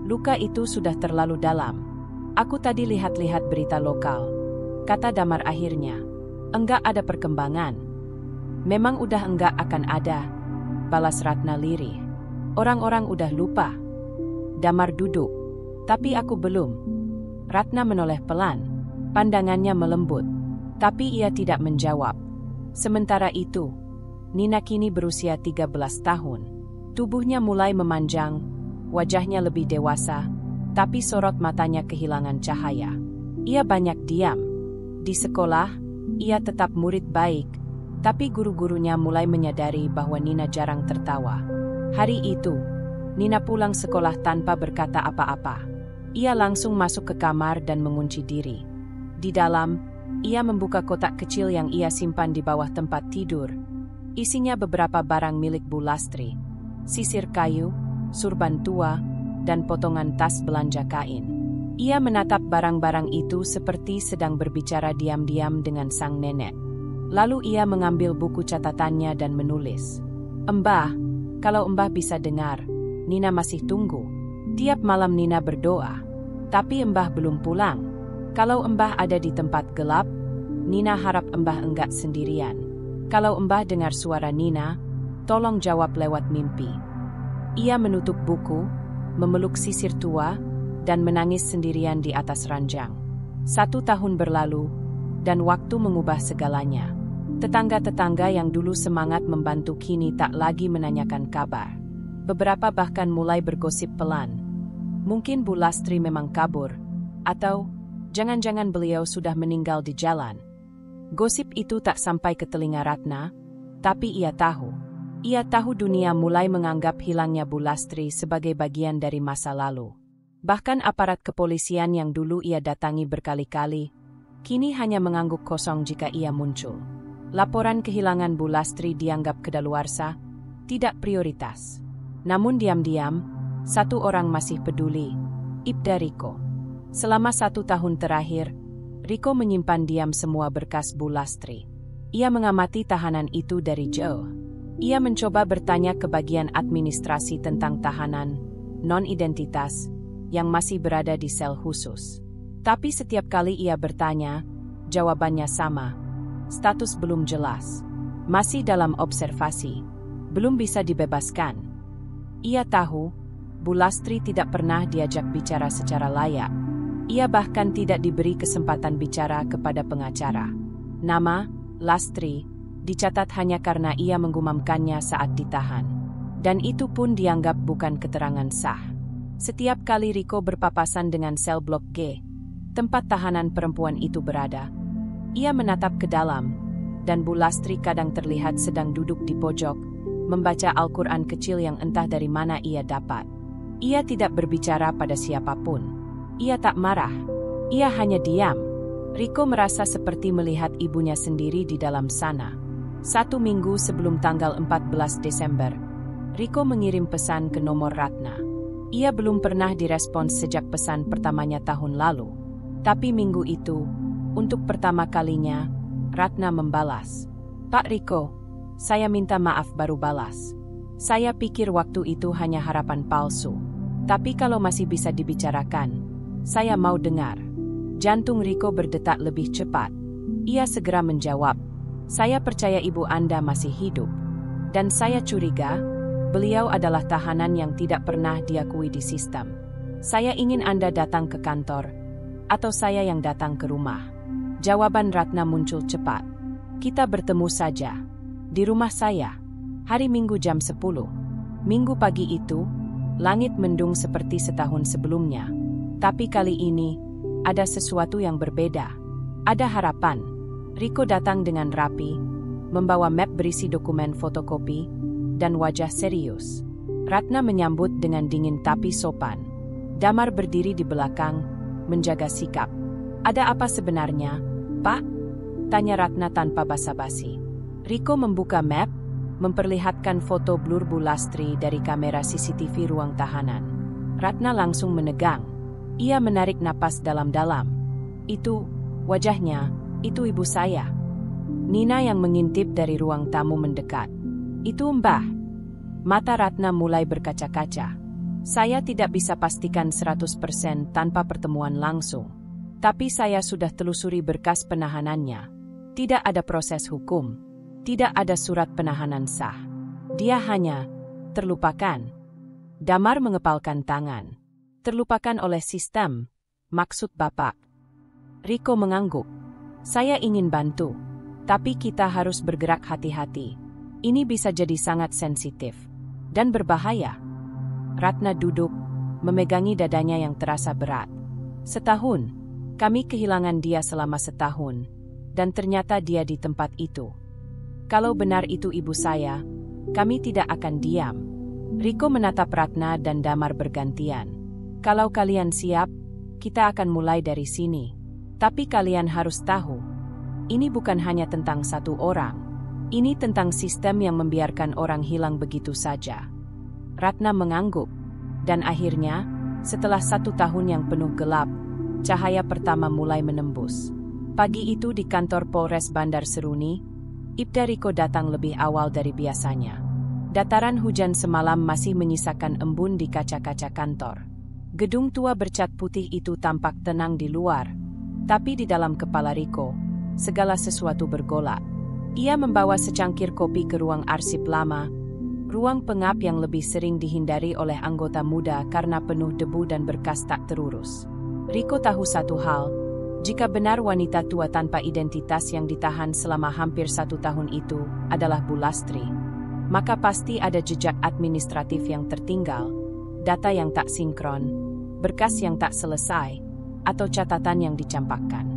Luka itu sudah terlalu dalam. Aku tadi lihat-lihat berita lokal, kata Damar akhirnya. Enggak ada perkembangan. Memang udah enggak akan ada, balas Ratna lirih. Orang-orang udah lupa. Damar duduk, tapi aku belum. Ratna menoleh pelan, pandangannya melembut, tapi ia tidak menjawab. Sementara itu, Nina kini berusia 13 tahun. Tubuhnya mulai memanjang, wajahnya lebih dewasa, tapi sorot matanya kehilangan cahaya. Ia banyak diam. Di sekolah, ia tetap murid baik, tapi guru-gurunya mulai menyadari bahwa Nina jarang tertawa. Hari itu, Nina pulang sekolah tanpa berkata apa-apa. Ia langsung masuk ke kamar dan mengunci diri. Di dalam, ia membuka kotak kecil yang ia simpan di bawah tempat tidur. Isinya beberapa barang milik Bu Lastri. Sisir kayu, surban tua, dan potongan tas belanja kain. Ia menatap barang-barang itu seperti sedang berbicara diam-diam dengan sang nenek. Lalu ia mengambil buku catatannya dan menulis. "Mbah, kalau Mbah bisa dengar, Nina masih tunggu." Tiap malam Nina berdoa, tapi Mbah belum pulang. Kalau Mbah ada di tempat gelap, Nina harap Mbah enggak sendirian. Kalau Mbah dengar suara Nina, tolong jawab lewat mimpi. Ia menutup buku, memeluk sisir tua, dan menangis sendirian di atas ranjang. 1 tahun berlalu, dan waktu mengubah segalanya. Tetangga-tetangga yang dulu semangat membantu kini tak lagi menanyakan kabar. Beberapa bahkan mulai bergosip pelan. Mungkin Bu Lastri memang kabur, atau jangan-jangan beliau sudah meninggal di jalan. Gosip itu tak sampai ke telinga Ratna, tapi ia tahu. Ia tahu dunia mulai menganggap hilangnya Bu Lastri sebagai bagian dari masa lalu. Bahkan aparat kepolisian yang dulu ia datangi berkali-kali, kini hanya mengangguk kosong jika ia muncul. Laporan kehilangan Bu Lastri dianggap kedaluarsa, tidak prioritas. Namun diam-diam, satu orang masih peduli, Ibda Riko. Selama 1 tahun terakhir, Riko menyimpan diam semua berkas Bu Lastri. Ia mengamati tahanan itu dari jauh. Ia mencoba bertanya ke bagian administrasi tentang tahanan, non-identitas, yang masih berada di sel khusus. Tapi setiap kali ia bertanya, jawabannya sama. Status belum jelas. Masih dalam observasi. Belum bisa dibebaskan. Ia tahu, Bu Lastri tidak pernah diajak bicara secara layak. Ia bahkan tidak diberi kesempatan bicara kepada pengacara. Nama, Lastri, dicatat hanya karena ia menggumamkannya saat ditahan. Dan itu pun dianggap bukan keterangan sah. Setiap kali Riko berpapasan dengan sel blok G, tempat tahanan perempuan itu berada, ia menatap ke dalam, dan Bu Lastri kadang terlihat sedang duduk di pojok, membaca Al-Quran kecil yang entah dari mana ia dapat. Ia tidak berbicara pada siapapun. Ia tak marah. Ia hanya diam. Riko merasa seperti melihat ibunya sendiri di dalam sana. 1 minggu sebelum tanggal 14 Desember, Riko mengirim pesan ke nomor Ratna. Ia belum pernah direspons sejak pesan pertamanya tahun lalu. Tapi minggu itu, untuk pertama kalinya, Ratna membalas. "Pak Riko, saya minta maaf baru balas. Saya pikir waktu itu hanya harapan palsu. Tapi kalau masih bisa dibicarakan, saya mau dengar." Jantung Riko berdetak lebih cepat. Ia segera menjawab, "Saya percaya ibu Anda masih hidup. Dan saya curiga, beliau adalah tahanan yang tidak pernah diakui di sistem. Saya ingin Anda datang ke kantor, atau saya yang datang ke rumah." Jawaban Ratna muncul cepat. "Kita bertemu saja. Di rumah saya. Hari Minggu jam 10. Minggu pagi itu, langit mendung seperti setahun sebelumnya. Tapi kali ini, ada sesuatu yang berbeda. Ada harapan." Riko datang dengan rapi, membawa map berisi dokumen fotokopi, dan wajah serius. Ratna menyambut dengan dingin tapi sopan. Damar berdiri di belakang, menjaga sikap. "Ada apa sebenarnya, Pak?" tanya Ratna tanpa basa-basi. Riko membuka map, memperlihatkan foto blur Bu Lastri dari kamera CCTV ruang tahanan. Ratna langsung menegang. Ia menarik napas dalam-dalam. "Itu, wajahnya, itu ibu saya." Nina yang mengintip dari ruang tamu mendekat. "Itu Mbah." Mata Ratna mulai berkaca-kaca. Saya tidak bisa pastikan 100% tanpa pertemuan langsung. Tapi saya sudah telusuri berkas penahanannya. Tidak ada proses hukum. Tidak ada surat penahanan sah. Dia hanya terlupakan. Damar mengepalkan tangan. Terlupakan oleh sistem. Maksud Bapak. Riko mengangguk. Saya ingin bantu. Tapi kita harus bergerak hati-hati. Ini bisa jadi sangat sensitif. Dan berbahaya. Ratna duduk, memegangi dadanya yang terasa berat. Setahun, kami kehilangan dia selama setahun, dan ternyata dia di tempat itu. Kalau benar itu ibu saya, kami tidak akan diam. Riko menatap Ratna dan Damar bergantian. Kalau kalian siap, kita akan mulai dari sini. Tapi kalian harus tahu, ini bukan hanya tentang satu orang. Ini tentang sistem yang membiarkan orang hilang begitu saja. Ratna mengangguk, dan akhirnya, setelah 1 tahun yang penuh gelap, cahaya pertama mulai menembus. Pagi itu di kantor Polres Bandar Seruni, Ibda Riko datang lebih awal dari biasanya. Dataran hujan semalam masih menyisakan embun di kaca-kaca kantor. Gedung tua bercat putih itu tampak tenang di luar, tapi di dalam kepala Riko, segala sesuatu bergolak. Ia membawa secangkir kopi ke ruang arsip lama, ruang pengap yang lebih sering dihindari oleh anggota muda karena penuh debu dan berkas tak terurus. Riko tahu satu hal, jika benar wanita tua tanpa identitas yang ditahan selama hampir 1 tahun itu adalah Bu Lastri, maka pasti ada jejak administratif yang tertinggal, data yang tak sinkron, berkas yang tak selesai, atau catatan yang dicampakkan.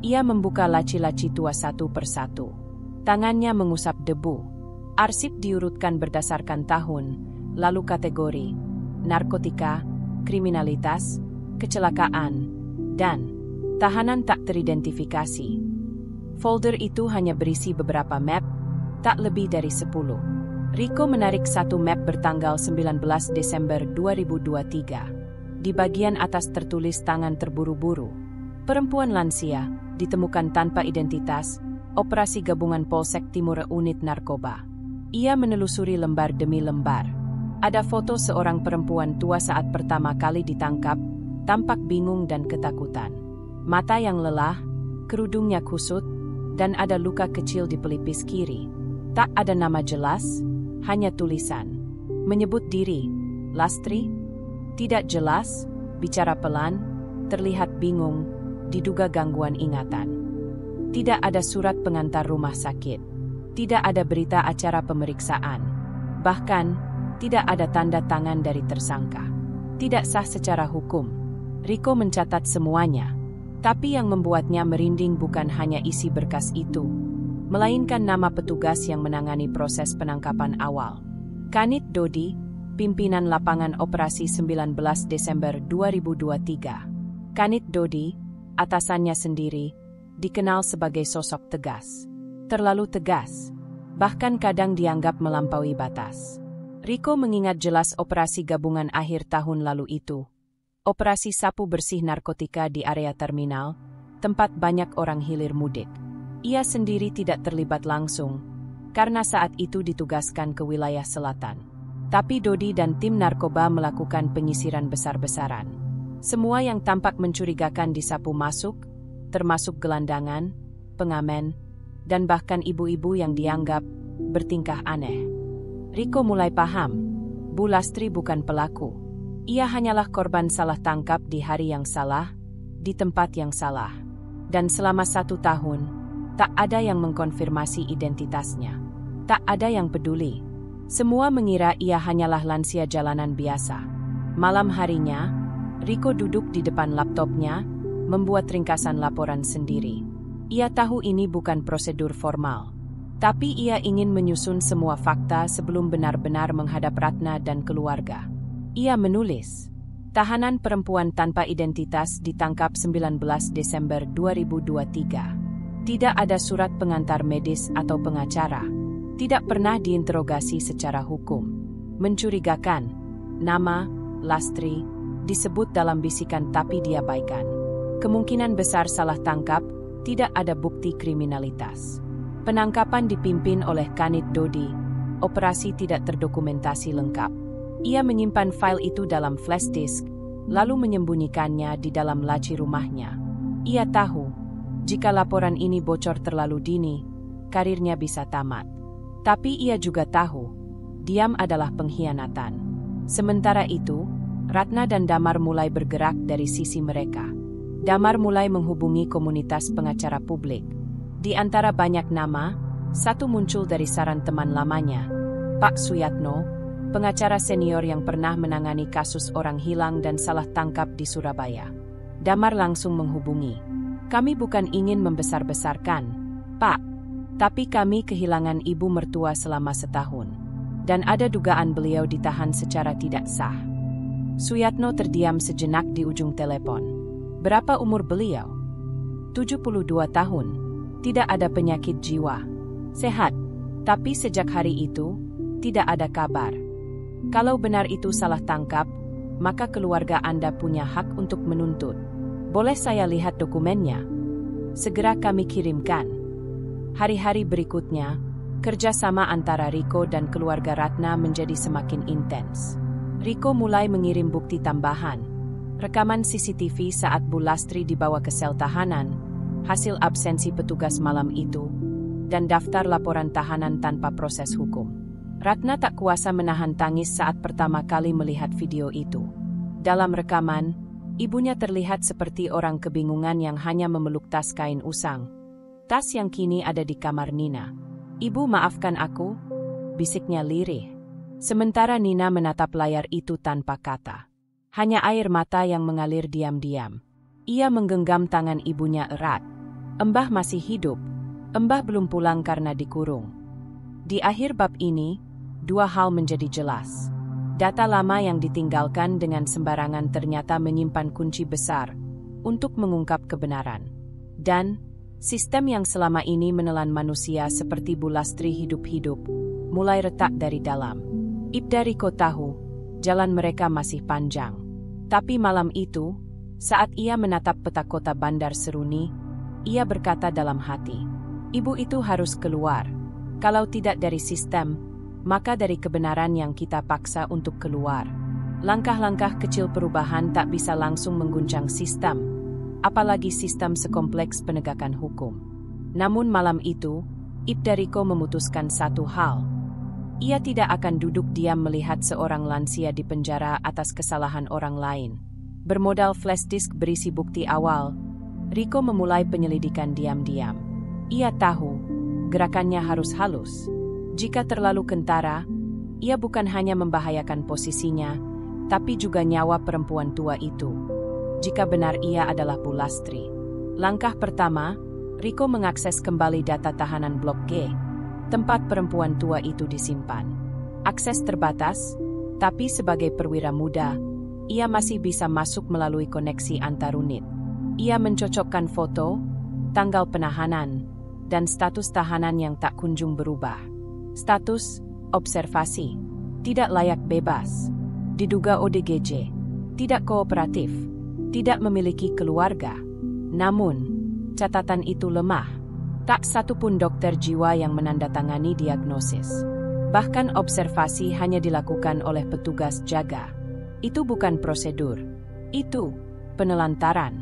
Ia membuka laci-laci tua satu persatu. Tangannya mengusap debu. Arsip diurutkan berdasarkan tahun, lalu kategori, narkotika, kriminalitas, kecelakaan, dan tahanan tak teridentifikasi. Folder itu hanya berisi beberapa map, tak lebih dari 10. Riko menarik satu map bertanggal 19 Desember 2023. Di bagian atas tertulis tangan terburu-buru. Perempuan lansia, ditemukan tanpa identitas, Operasi Gabungan Polsek Timur Unit Narkoba. Ia menelusuri lembar demi lembar. Ada foto seorang perempuan tua saat pertama kali ditangkap, tampak bingung dan ketakutan. Mata yang lelah, kerudungnya kusut, dan ada luka kecil di pelipis kiri. Tak ada nama jelas, hanya tulisan. Menyebut diri, Lastri? Tidak jelas, bicara pelan, terlihat bingung, diduga gangguan ingatan. Tidak ada surat pengantar rumah sakit. Tidak ada berita acara pemeriksaan. Bahkan, tidak ada tanda tangan dari tersangka. Tidak sah secara hukum. Riko mencatat semuanya. Tapi yang membuatnya merinding bukan hanya isi berkas itu, melainkan nama petugas yang menangani proses penangkapan awal. Kanit Dodi, pimpinan lapangan operasi 19 Desember 2023. Kanit Dodi, atasannya sendiri, dikenal sebagai sosok tegas. Terlalu tegas, bahkan kadang dianggap melampaui batas. Riko mengingat jelas operasi gabungan akhir tahun lalu itu. Operasi sapu bersih narkotika di area terminal, tempat banyak orang hilir mudik. Ia sendiri tidak terlibat langsung, karena saat itu ditugaskan ke wilayah selatan. Tapi Dodi dan tim narkoba melakukan penyisiran besar-besaran. Semua yang tampak mencurigakan disapu masuk, termasuk gelandangan, pengamen, dan bahkan ibu-ibu yang dianggap bertingkah aneh. Riko mulai paham, Bu Lastri bukan pelaku. Ia hanyalah korban salah tangkap di hari yang salah, di tempat yang salah. Dan selama 1 tahun, tak ada yang mengkonfirmasi identitasnya. Tak ada yang peduli. Semua mengira ia hanyalah lansia jalanan biasa. Malam harinya, Riko duduk di depan laptopnya, membuat ringkasan laporan sendiri. Ia tahu ini bukan prosedur formal, tapi ia ingin menyusun semua fakta sebelum benar-benar menghadap Ratna dan keluarga. Ia menulis, tahanan perempuan tanpa identitas ditangkap 19 Desember 2023. Tidak ada surat pengantar medis atau pengacara. Tidak pernah diinterogasi secara hukum. Mencurigakan, nama, Lastri, disebut dalam bisikan tapi diabaikan. Kemungkinan besar salah tangkap, tidak ada bukti kriminalitas. Penangkapan dipimpin oleh Kanit Dodi, operasi tidak terdokumentasi lengkap. Ia menyimpan file itu dalam flash disk, lalu menyembunyikannya di dalam laci rumahnya. Ia tahu, jika laporan ini bocor terlalu dini, karirnya bisa tamat. Tapi ia juga tahu, diam adalah pengkhianatan. Sementara itu, Ratna dan Damar mulai bergerak dari sisi mereka. Damar mulai menghubungi komunitas pengacara publik. Di antara banyak nama, satu muncul dari saran teman lamanya, Pak Suyatno, pengacara senior yang pernah menangani kasus orang hilang dan salah tangkap di Surabaya. Damar langsung menghubungi. Kami bukan ingin membesar-besarkan, Pak, tapi kami kehilangan ibu mertua selama setahun. Dan ada dugaan beliau ditahan secara tidak sah. Suyatno terdiam sejenak di ujung telepon. Berapa umur beliau? 72 tahun. Tidak ada penyakit jiwa. Sehat. Tapi sejak hari itu, tidak ada kabar. Kalau benar itu salah tangkap, maka keluarga Anda punya hak untuk menuntut. Boleh saya lihat dokumennya? Segera kami kirimkan. Hari-hari berikutnya, kerjasama antara Riko dan keluarga Ratna menjadi semakin intens. Riko mulai mengirim bukti tambahan. Rekaman CCTV saat Bu Lastri dibawa ke sel tahanan, hasil absensi petugas malam itu, dan daftar laporan tahanan tanpa proses hukum. Ratna tak kuasa menahan tangis saat pertama kali melihat video itu. Dalam rekaman, ibunya terlihat seperti orang kebingungan yang hanya memeluk tas kain usang. Tas yang kini ada di kamar Nina. Ibu, maafkan aku, bisiknya lirih. Sementara Nina menatap layar itu tanpa kata. Hanya air mata yang mengalir diam-diam. Ia menggenggam tangan ibunya erat. Embah masih hidup. Embah belum pulang karena dikurung. Di akhir bab ini, dua hal menjadi jelas. Data lama yang ditinggalkan dengan sembarangan ternyata menyimpan kunci besar untuk mengungkap kebenaran. Dan sistem yang selama ini menelan manusia seperti Bu Lastri hidup-hidup mulai retak dari dalam. Ibda Riko tahu, jalan mereka masih panjang. Tapi malam itu, saat ia menatap peta kota Bandar Seruni, ia berkata dalam hati, ibu itu harus keluar. Kalau tidak dari sistem, maka dari kebenaran yang kita paksa untuk keluar. Langkah-langkah kecil perubahan tak bisa langsung mengguncang sistem, apalagi sistem sekompleks penegakan hukum. Namun malam itu, Ibda Riko memutuskan satu hal. Ia tidak akan duduk diam melihat seorang lansia dipenjara atas kesalahan orang lain. Bermodal flash disk berisi bukti awal, Riko memulai penyelidikan diam-diam. Ia tahu, gerakannya harus halus. Jika terlalu kentara, ia bukan hanya membahayakan posisinya, tapi juga nyawa perempuan tua itu. Jika benar ia adalah Bu Lastri. Langkah pertama, Riko mengakses kembali data tahanan Blok G, tempat perempuan tua itu disimpan. Akses terbatas, tapi sebagai perwira muda, ia masih bisa masuk melalui koneksi antar unit. Ia mencocokkan foto, tanggal penahanan, dan status tahanan yang tak kunjung berubah. Status, observasi, tidak layak bebas, diduga ODGJ, tidak kooperatif, tidak memiliki keluarga. Namun, catatan itu lemah. Tak satu pun dokter jiwa yang menandatangani diagnosis. Bahkan observasi hanya dilakukan oleh petugas jaga. Itu bukan prosedur. Itu penelantaran.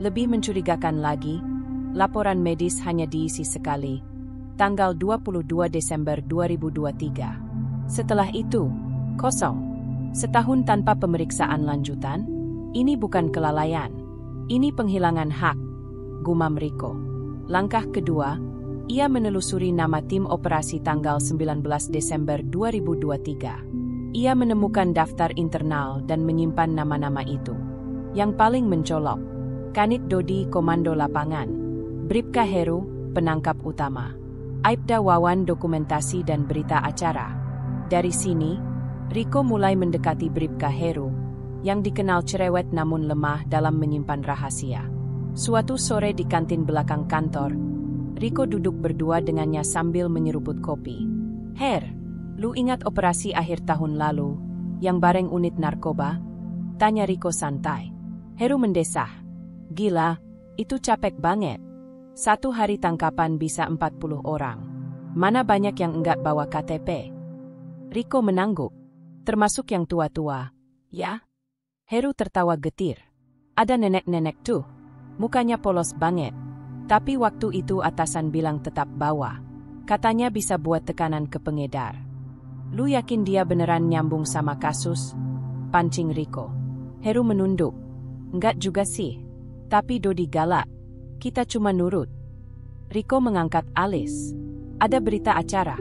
Lebih mencurigakan lagi, laporan medis hanya diisi sekali, tanggal 22 Desember 2023. Setelah itu, kosong. Setahun tanpa pemeriksaan lanjutan. Ini bukan kelalaian. Ini penghilangan hak, gumam Riko. Langkah kedua, ia menelusuri nama tim operasi tanggal 19 Desember 2023. Ia menemukan daftar internal dan menyimpan nama-nama itu. Yang paling mencolok, Kanit Dodi, Komando Lapangan, Bribka Heru, penangkap utama, Aibda Wawan, dokumentasi dan berita acara. Dari sini, Riko mulai mendekati Bribka Heru, yang dikenal cerewet namun lemah dalam menyimpan rahasia. Suatu sore di kantin belakang kantor, Riko duduk berdua dengannya sambil menyeruput kopi. Her, lu ingat operasi akhir tahun lalu, yang bareng unit narkoba? Tanya Riko santai. Heru mendesah. Gila, itu capek banget. Satu hari tangkapan bisa 40 orang. Mana banyak yang enggak bawa KTP. Riko menangguk. Termasuk yang tua-tua. Ya? Heru tertawa getir. Ada nenek-nenek tuh. Mukanya polos banget. Tapi waktu itu atasan bilang tetap bawa. Katanya bisa buat tekanan ke pengedar. Lu yakin dia beneran nyambung sama kasus? Pancing Riko. Heru menunduk. Enggak juga sih. Tapi Dodi galak. Kita cuma nurut. Riko mengangkat alis. Ada berita acara.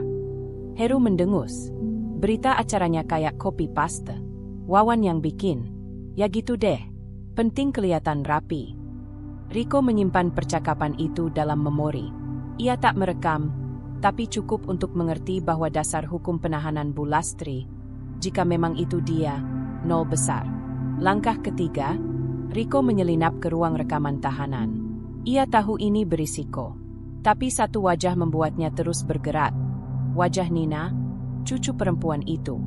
Heru mendengus. Berita acaranya kayak copy paste. Wawan yang bikin. Ya gitu deh. Penting kelihatan rapi. Riko menyimpan percakapan itu dalam memori. Ia tak merekam, tapi cukup untuk mengerti bahwa dasar hukum penahanan Bulastri, jika memang itu dia, nol besar. Langkah ketiga, Riko menyelinap ke ruang rekaman tahanan. Ia tahu ini berisiko. Tapi satu wajah membuatnya terus bergerak. Wajah Nina, cucu perempuan itu.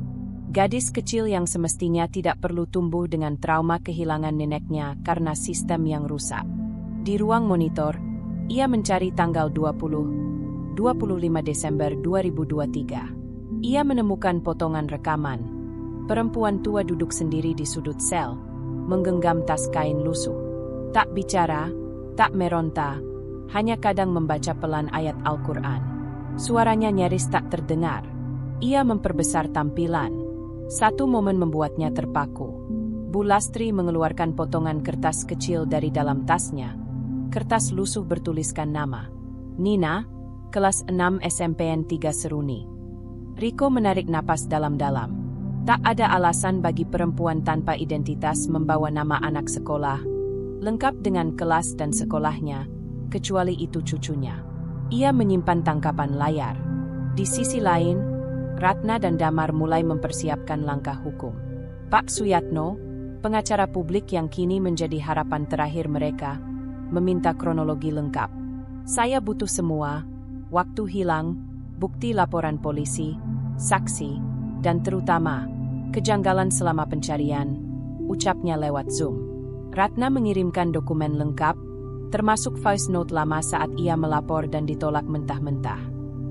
Gadis kecil yang semestinya tidak perlu tumbuh dengan trauma kehilangan neneknya karena sistem yang rusak. Di ruang monitor, ia mencari tanggal 25 Desember 2023. Ia menemukan potongan rekaman. Perempuan tua duduk sendiri di sudut sel, menggenggam tas kain lusuh. Tak bicara, tak meronta, hanya kadang membaca pelan ayat Al-Quran. Suaranya nyaris tak terdengar. Ia memperbesar tampilan. Satu momen membuatnya terpaku. Bulastri mengeluarkan potongan kertas kecil dari dalam tasnya. Kertas lusuh bertuliskan nama. Nina, kelas 6 SMPN 3 Seruni. Riko menarik napas dalam-dalam. Tak ada alasan bagi perempuan tanpa identitas membawa nama anak sekolah, lengkap dengan kelas dan sekolahnya, kecuali itu cucunya. Ia menyimpan tangkapan layar. Di sisi lain, Ratna dan Damar mulai mempersiapkan langkah hukum. Pak Suyatno, pengacara publik yang kini menjadi harapan terakhir mereka, meminta kronologi lengkap. Saya butuh semua, waktu hilang, bukti laporan polisi, saksi, dan terutama, kejanggalan selama pencarian, ucapnya lewat Zoom. Ratna mengirimkan dokumen lengkap, termasuk voice note lama saat ia melapor dan ditolak mentah-mentah.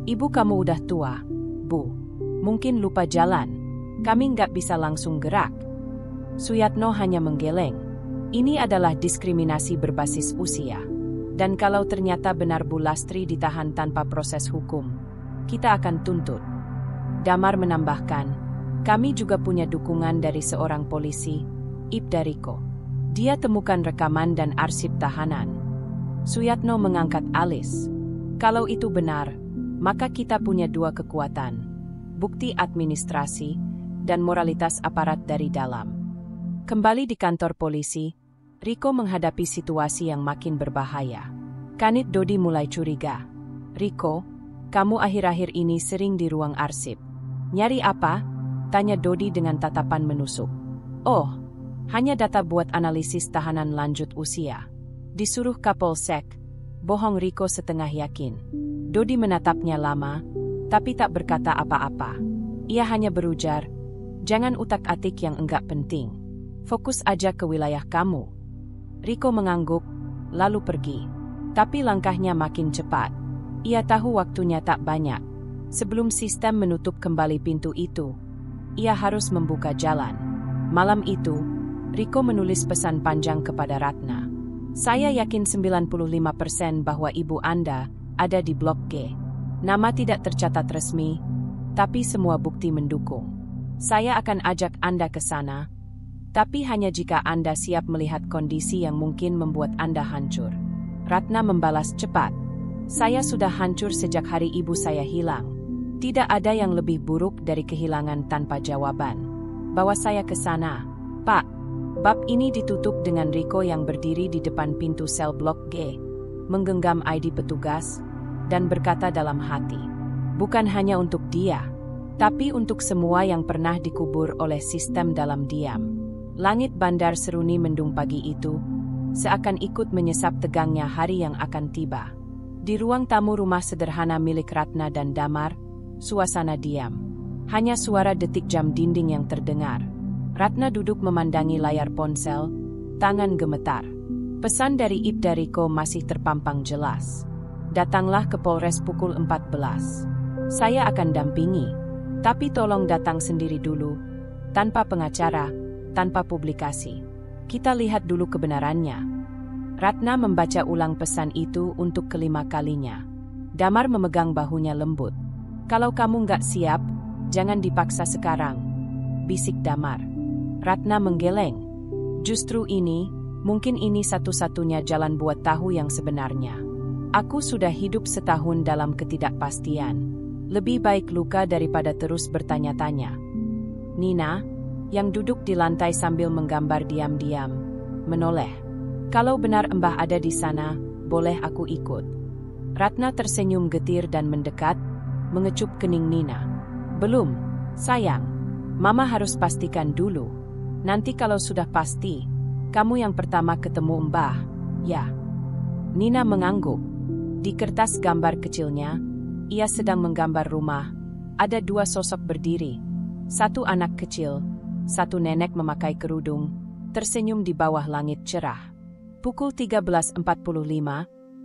Ibu kamu udah tua, Bu. Mungkin lupa jalan. Kami nggak bisa langsung gerak. Suyatno hanya menggeleng. Ini adalah diskriminasi berbasis usia. Dan kalau ternyata benar Bulastri ditahan tanpa proses hukum, kita akan tuntut. Damar menambahkan, kami juga punya dukungan dari seorang polisi, Ibda Riko. Dia temukan rekaman dan arsip tahanan. Suyatno mengangkat alis. Kalau itu benar, maka kita punya dua kekuatan. Bukti administrasi, dan moralitas aparat dari dalam. Kembali di kantor polisi, Riko menghadapi situasi yang makin berbahaya. Kanit Dodi mulai curiga. Riko, kamu akhir-akhir ini sering di ruang arsip. Nyari apa? Tanya Dodi dengan tatapan menusuk. Oh, hanya data buat analisis tahanan lanjut usia. Disuruh Kapolsek. Bohong Riko setengah yakin. Dodi menatapnya lama, tapi tak berkata apa-apa. Ia hanya berujar, jangan utak-atik yang enggak penting. Fokus aja ke wilayah kamu. Riko mengangguk, lalu pergi. Tapi langkahnya makin cepat. Ia tahu waktunya tak banyak. Sebelum sistem menutup kembali pintu itu, ia harus membuka jalan. Malam itu, Riko menulis pesan panjang kepada Ratna. Saya yakin 95% bahwa ibu Anda ada di Blok G. Nama tidak tercatat resmi, tapi semua bukti mendukung. Saya akan ajak Anda ke sana, tapi hanya jika Anda siap melihat kondisi yang mungkin membuat Anda hancur. Ratna membalas cepat. Saya sudah hancur sejak hari ibu saya hilang. Tidak ada yang lebih buruk dari kehilangan tanpa jawaban. Bawa saya ke sana, Pak. Bab ini ditutup dengan Riko yang berdiri di depan pintu sel Blok G, menggenggam ID petugas, dan berkata dalam hati, bukan hanya untuk dia, tapi untuk semua yang pernah dikubur oleh sistem dalam diam. Langit Bandar Seruni mendung pagi itu, seakan ikut menyesap tegangnya hari yang akan tiba. Di ruang tamu rumah sederhana milik Ratna dan Damar, suasana diam. Hanya suara detik jam dinding yang terdengar. Ratna duduk memandangi layar ponsel, tangan gemetar. Pesan dari Ibda Riko masih terpampang jelas. Datanglah ke Polres pukul 14. Saya akan dampingi, tapi tolong datang sendiri dulu. Tanpa pengacara, tanpa publikasi. Kita lihat dulu kebenarannya. Ratna membaca ulang pesan itu untuk kelima kalinya. Damar memegang bahunya lembut. Kalau kamu nggak siap, jangan dipaksa sekarang, bisik Damar. Ratna menggeleng. Justru ini, mungkin ini satu-satunya jalan buat tahu yang sebenarnya. Aku sudah hidup setahun dalam ketidakpastian. Lebih baik luka daripada terus bertanya-tanya. Nina, yang duduk di lantai sambil menggambar diam-diam, menoleh. Kalau benar Mbah ada di sana, boleh aku ikut. Ratna tersenyum getir dan mendekat, mengecup kening Nina. Belum, sayang. Mama harus pastikan dulu. Nanti kalau sudah pasti, kamu yang pertama ketemu Mbah, ya. Nina mengangguk. Di kertas gambar kecilnya, ia sedang menggambar rumah. Ada dua sosok berdiri. Satu anak kecil, satu nenek memakai kerudung, tersenyum di bawah langit cerah. Pukul 13.45,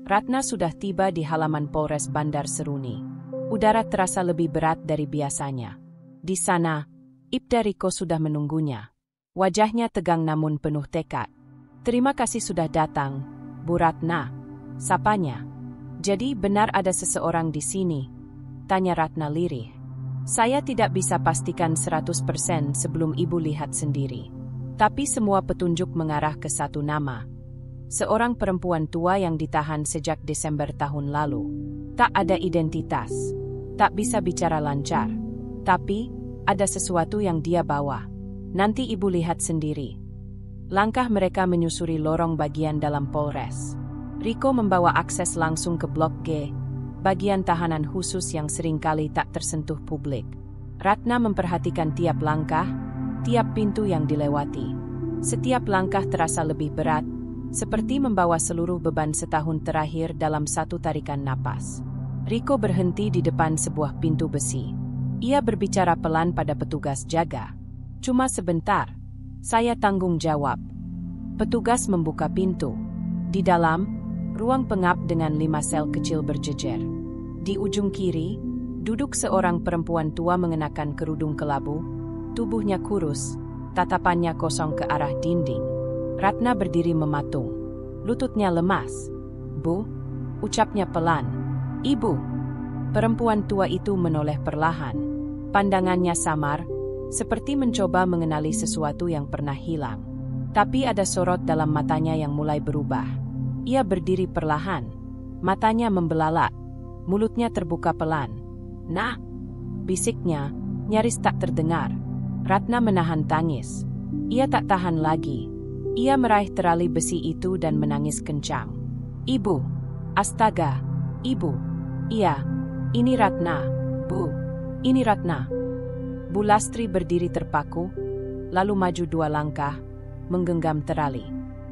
Ratna sudah tiba di halaman Polres Bandar Seruni. Udara terasa lebih berat dari biasanya. Di sana, Ibda Riko sudah menunggunya. Wajahnya tegang namun penuh tekad. Terima kasih sudah datang, Bu Ratna, sapanya. Jadi benar ada seseorang di sini? Tanya Ratna lirih. Saya tidak bisa pastikan 100% sebelum Ibu lihat sendiri. Tapi semua petunjuk mengarah ke satu nama. Seorang perempuan tua yang ditahan sejak Desember tahun lalu. Tak ada identitas. Tak bisa bicara lancar. Tapi, ada sesuatu yang dia bawa. Nanti Ibu lihat sendiri. Langkah mereka menyusuri lorong bagian dalam Polres. Riko membawa akses langsung ke Blok G, bagian tahanan khusus yang seringkali tak tersentuh publik. Ratna memperhatikan tiap langkah, tiap pintu yang dilewati. Setiap langkah terasa lebih berat, seperti membawa seluruh beban setahun terakhir dalam satu tarikan napas. Riko berhenti di depan sebuah pintu besi. Ia berbicara pelan pada petugas jaga. Cuma sebentar, saya tanggung jawab. Petugas membuka pintu. Di dalam, ruang pengap dengan 5 sel kecil berjejer. Di ujung kiri, duduk seorang perempuan tua mengenakan kerudung kelabu, tubuhnya kurus, tatapannya kosong ke arah dinding. Ratna berdiri mematung, lututnya lemas. Bu, ucapnya pelan. Ibu. Perempuan tua itu menoleh perlahan. Pandangannya samar, seperti mencoba mengenali sesuatu yang pernah hilang. Tapi ada sorot dalam matanya yang mulai berubah. Ia berdiri perlahan, matanya membelalak, mulutnya terbuka pelan. Nah, bisiknya, nyaris tak terdengar. Ratna menahan tangis. Ia tak tahan lagi. Ia meraih terali besi itu dan menangis kencang. Ibu, astaga, Ibu. Iya, ini Ratna, Bu. Ini Ratna. Bu Lastri berdiri terpaku, lalu maju 2 langkah, menggenggam terali.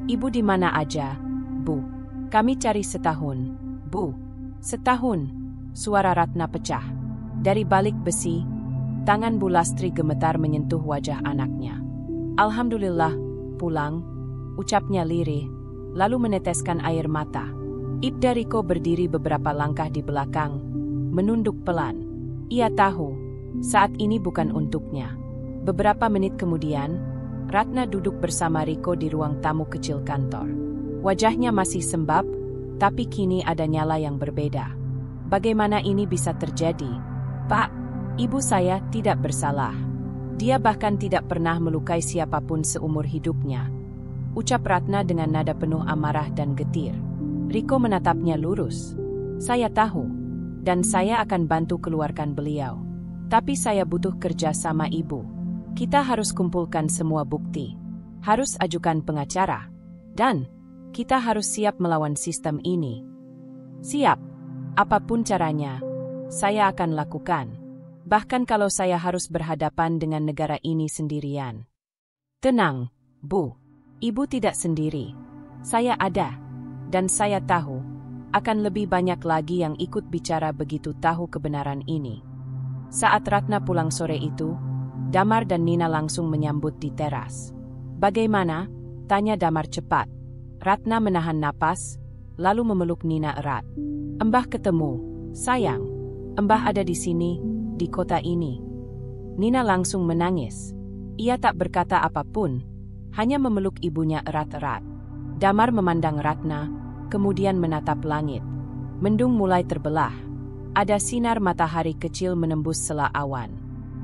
Ibu di mana aja? Bu, kami cari setahun. Bu, setahun. Suara Ratna pecah. Dari balik besi, tangan Bu Lastri gemetar menyentuh wajah anaknya. Alhamdulillah, pulang, ucapnya lirih, lalu meneteskan air mata. Ibda Riko berdiri beberapa langkah di belakang, menunduk pelan. Ia tahu, saat ini bukan untuknya. Beberapa menit kemudian, Ratna duduk bersama Riko di ruang tamu kecil kantor. Wajahnya masih sembab, tapi kini ada nyala yang berbeda. Bagaimana ini bisa terjadi? Pak, ibu saya tidak bersalah. Dia bahkan tidak pernah melukai siapapun seumur hidupnya. Ucap Ratna dengan nada penuh amarah dan getir. Riko menatapnya lurus. Saya tahu, dan saya akan bantu keluarkan beliau. Tapi saya butuh kerja sama ibu. Kita harus kumpulkan semua bukti. Harus ajukan pengacara. Dan kita harus siap melawan sistem ini. Siap. Apapun caranya, saya akan lakukan. Bahkan kalau saya harus berhadapan dengan negara ini sendirian. Tenang, Bu. Ibu tidak sendiri. Saya ada. Dan saya tahu, akan lebih banyak lagi yang ikut bicara begitu tahu kebenaran ini. Saat Ratna pulang sore itu, Damar dan Nina langsung menyambut di teras. Bagaimana? Tanya Damar cepat. Ratna menahan napas, lalu memeluk Nina erat. Mbah ketemu, sayang. Mbah ada di sini, di kota ini. Nina langsung menangis. Ia tak berkata apapun, hanya memeluk ibunya erat-erat. Damar memandang Ratna, kemudian menatap langit. Mendung mulai terbelah. Ada sinar matahari kecil menembus sela awan.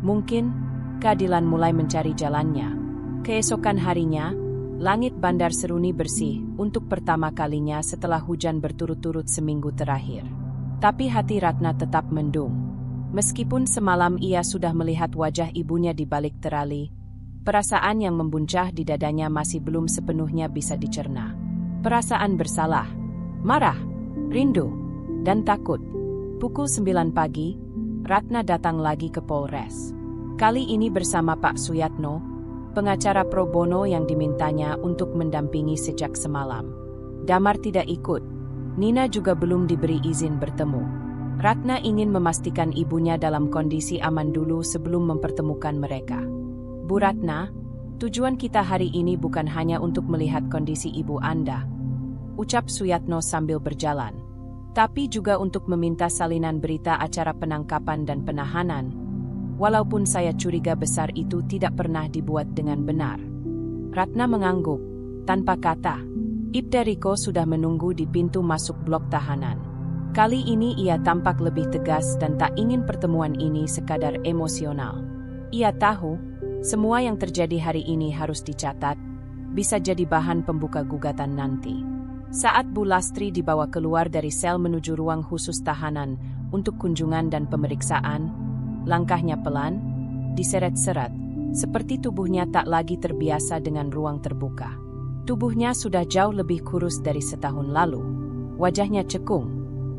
Mungkin, keadilan mulai mencari jalannya. Keesokan harinya, langit bandar Seruni bersih untuk pertama kalinya setelah hujan berturut-turut seminggu terakhir. Tapi hati Ratna tetap mendung. Meskipun semalam ia sudah melihat wajah ibunya di balik terali, perasaan yang membuncah di dadanya masih belum sepenuhnya bisa dicerna. Perasaan bersalah, marah, rindu, dan takut. Pukul 9 pagi, Ratna datang lagi ke Polres. Kali ini bersama Pak Suyatno, pengacara pro bono yang dimintanya untuk mendampingi sejak semalam. Damar tidak ikut. Nina juga belum diberi izin bertemu. Ratna ingin memastikan ibunya dalam kondisi aman dulu sebelum mempertemukan mereka. Bu Ratna, tujuan kita hari ini bukan hanya untuk melihat kondisi ibu Anda, ucap Suyatno sambil berjalan, tapi juga untuk meminta salinan berita acara penangkapan dan penahanan, walaupun saya curiga besar itu tidak pernah dibuat dengan benar. Ratna mengangguk, tanpa kata. Ibda Riko sudah menunggu di pintu masuk blok tahanan. Kali ini ia tampak lebih tegas dan tak ingin pertemuan ini sekadar emosional. Ia tahu, semua yang terjadi hari ini harus dicatat, bisa jadi bahan pembuka gugatan nanti. Saat Bu Lastri dibawa keluar dari sel menuju ruang khusus tahanan untuk kunjungan dan pemeriksaan, langkahnya pelan, diseret-seret, seperti tubuhnya tak lagi terbiasa dengan ruang terbuka. Tubuhnya sudah jauh lebih kurus dari setahun lalu. Wajahnya cekung,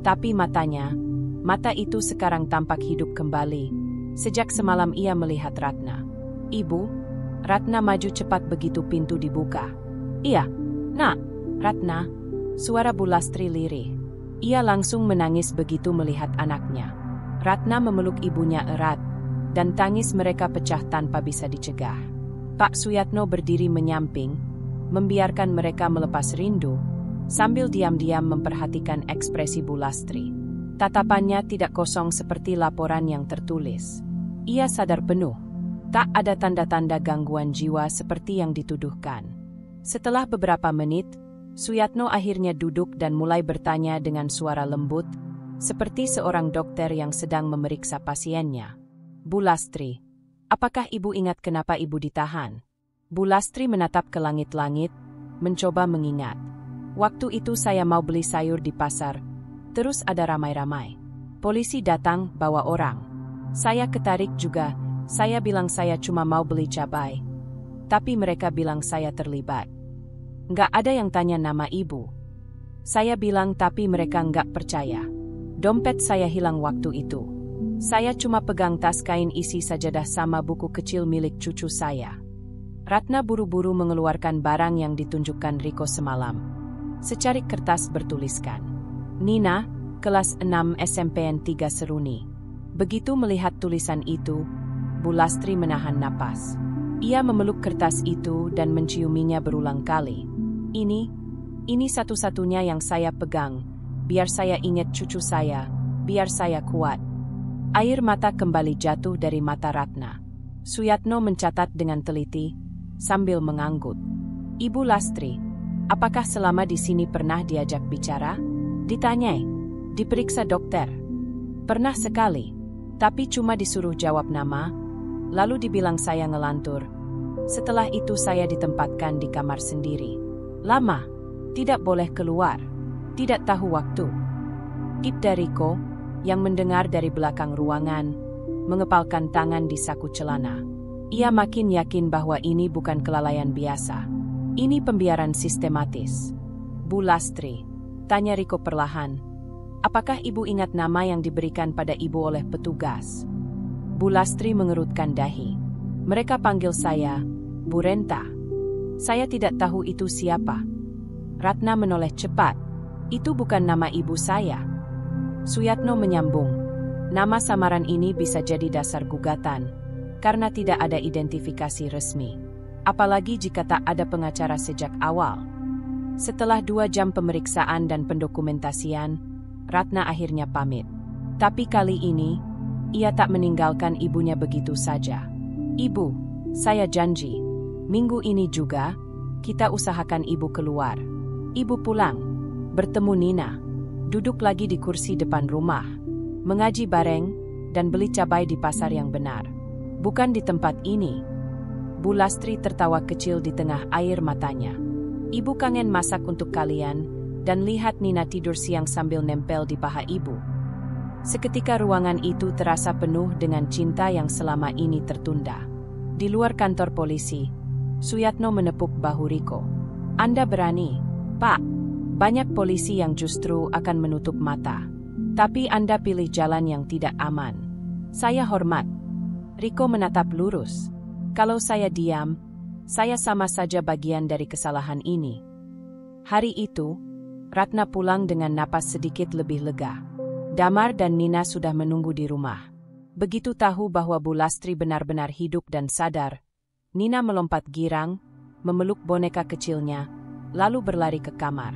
tapi mata itu sekarang tampak hidup kembali. Sejak semalam ia melihat Ratna. Ibu, Ratna maju cepat begitu pintu dibuka. Iya, Nak, Ratna, suara Bu Lastri lirih. Ia langsung menangis begitu melihat anaknya. Ratna memeluk ibunya erat, dan tangis mereka pecah tanpa bisa dicegah. Pak Suyatno berdiri menyamping, membiarkan mereka melepas rindu, sambil diam-diam memperhatikan ekspresi Bu Lastri. Tatapannya tidak kosong seperti laporan yang tertulis. Ia sadar penuh. Tak ada tanda-tanda gangguan jiwa seperti yang dituduhkan. Setelah beberapa menit, Suyatno akhirnya duduk dan mulai bertanya dengan suara lembut, seperti seorang dokter yang sedang memeriksa pasiennya. Bu Lastri, apakah ibu ingat kenapa ibu ditahan? Bu Lastri menatap ke langit-langit, mencoba mengingat. Waktu itu saya mau beli sayur di pasar, terus ada ramai-ramai. Polisi datang bawa orang. Saya ketarik juga. Saya bilang saya cuma mau beli cabai. Tapi mereka bilang saya terlibat. Nggak ada yang tanya nama ibu. Saya bilang tapi mereka nggak percaya. Dompet saya hilang waktu itu. Saya cuma pegang tas kain isi sajadah sama buku kecil milik cucu saya. Ratna buru-buru mengeluarkan barang yang ditunjukkan Riko semalam. Secarik kertas bertuliskan, Nina, kelas 6 SMPN 3 Seruni. Begitu melihat tulisan itu, Bu Lastri menahan napas. Ia memeluk kertas itu dan menciuminya berulang kali. Ini satu-satunya yang saya pegang. Biar saya ingat cucu saya, biar saya kuat. Air mata kembali jatuh dari mata Ratna. Suyatno mencatat dengan teliti, sambil mengangguk. Ibu Lastri, apakah selama di sini pernah diajak bicara? Ditanyai, diperiksa dokter. Pernah sekali, tapi cuma disuruh jawab nama, lalu dibilang saya ngelantur. Setelah itu saya ditempatkan di kamar sendiri. Lama, tidak boleh keluar, tidak tahu waktu. Ibda Riko, yang mendengar dari belakang ruangan, mengepalkan tangan di saku celana. Ia makin yakin bahwa ini bukan kelalaian biasa. Ini pembiaran sistematis. Bu Lastri, tanya Riko perlahan, apakah ibu ingat nama yang diberikan pada ibu oleh petugas? Bu Lastri mengerutkan dahi. Mereka panggil saya, Bu Renta. Saya tidak tahu itu siapa. Ratna menoleh cepat. Itu bukan nama ibu saya. Suyatno menyambung. Nama samaran ini bisa jadi dasar gugatan, karena tidak ada identifikasi resmi. Apalagi jika tak ada pengacara sejak awal. Setelah 2 jam pemeriksaan dan pendokumentasian, Ratna akhirnya pamit. Tapi kali ini, ia tak meninggalkan ibunya begitu saja. Ibu, Saya janji, minggu ini juga, kita usahakan ibu keluar. Ibu pulang, bertemu Nina, duduk lagi di kursi depan rumah, mengaji bareng, dan beli cabai di pasar yang benar. Bukan di tempat ini. Bu Lastri tertawa kecil di tengah air matanya. Ibu kangen masak untuk kalian, dan lihat Nina tidur siang sambil nempel di paha ibu. Seketika ruangan itu terasa penuh dengan cinta yang selama ini tertunda. Di luar kantor polisi, Suyatno menepuk bahu Riko. Anda berani, Pak. Banyak polisi yang justru akan menutup mata. Tapi Anda pilih jalan yang tidak aman. Saya hormat. Riko menatap lurus. Kalau saya diam, saya sama saja bagian dari kesalahan ini. Hari itu, Ratna pulang dengan napas sedikit lebih lega. Damar dan Nina sudah menunggu di rumah. Begitu tahu bahwa Bu Lastri benar-benar hidup dan sadar, Nina melompat girang, memeluk boneka kecilnya, lalu berlari ke kamar.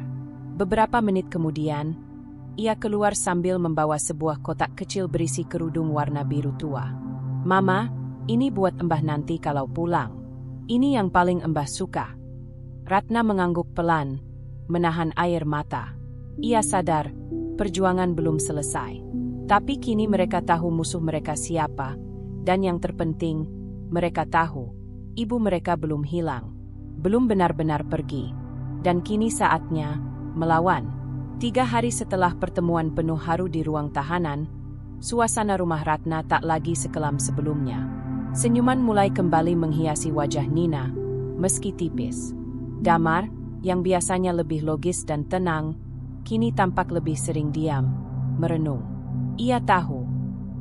Beberapa menit kemudian, ia keluar sambil membawa sebuah kotak kecil berisi kerudung warna biru tua. Mama, ini buat Embah nanti kalau pulang. Ini yang paling Embah suka. Ratna mengangguk pelan, menahan air mata. Ia sadar, perjuangan belum selesai. Tapi kini mereka tahu musuh mereka siapa, dan yang terpenting, mereka tahu, ibu mereka belum hilang, belum benar-benar pergi, dan kini saatnya melawan. 3 hari setelah pertemuan penuh haru di ruang tahanan, suasana rumah Ratna tak lagi sekelam sebelumnya. Senyuman mulai kembali menghiasi wajah Nina, meski tipis. Damar, yang biasanya lebih logis dan tenang, kini tampak lebih sering diam, merenung. Ia tahu,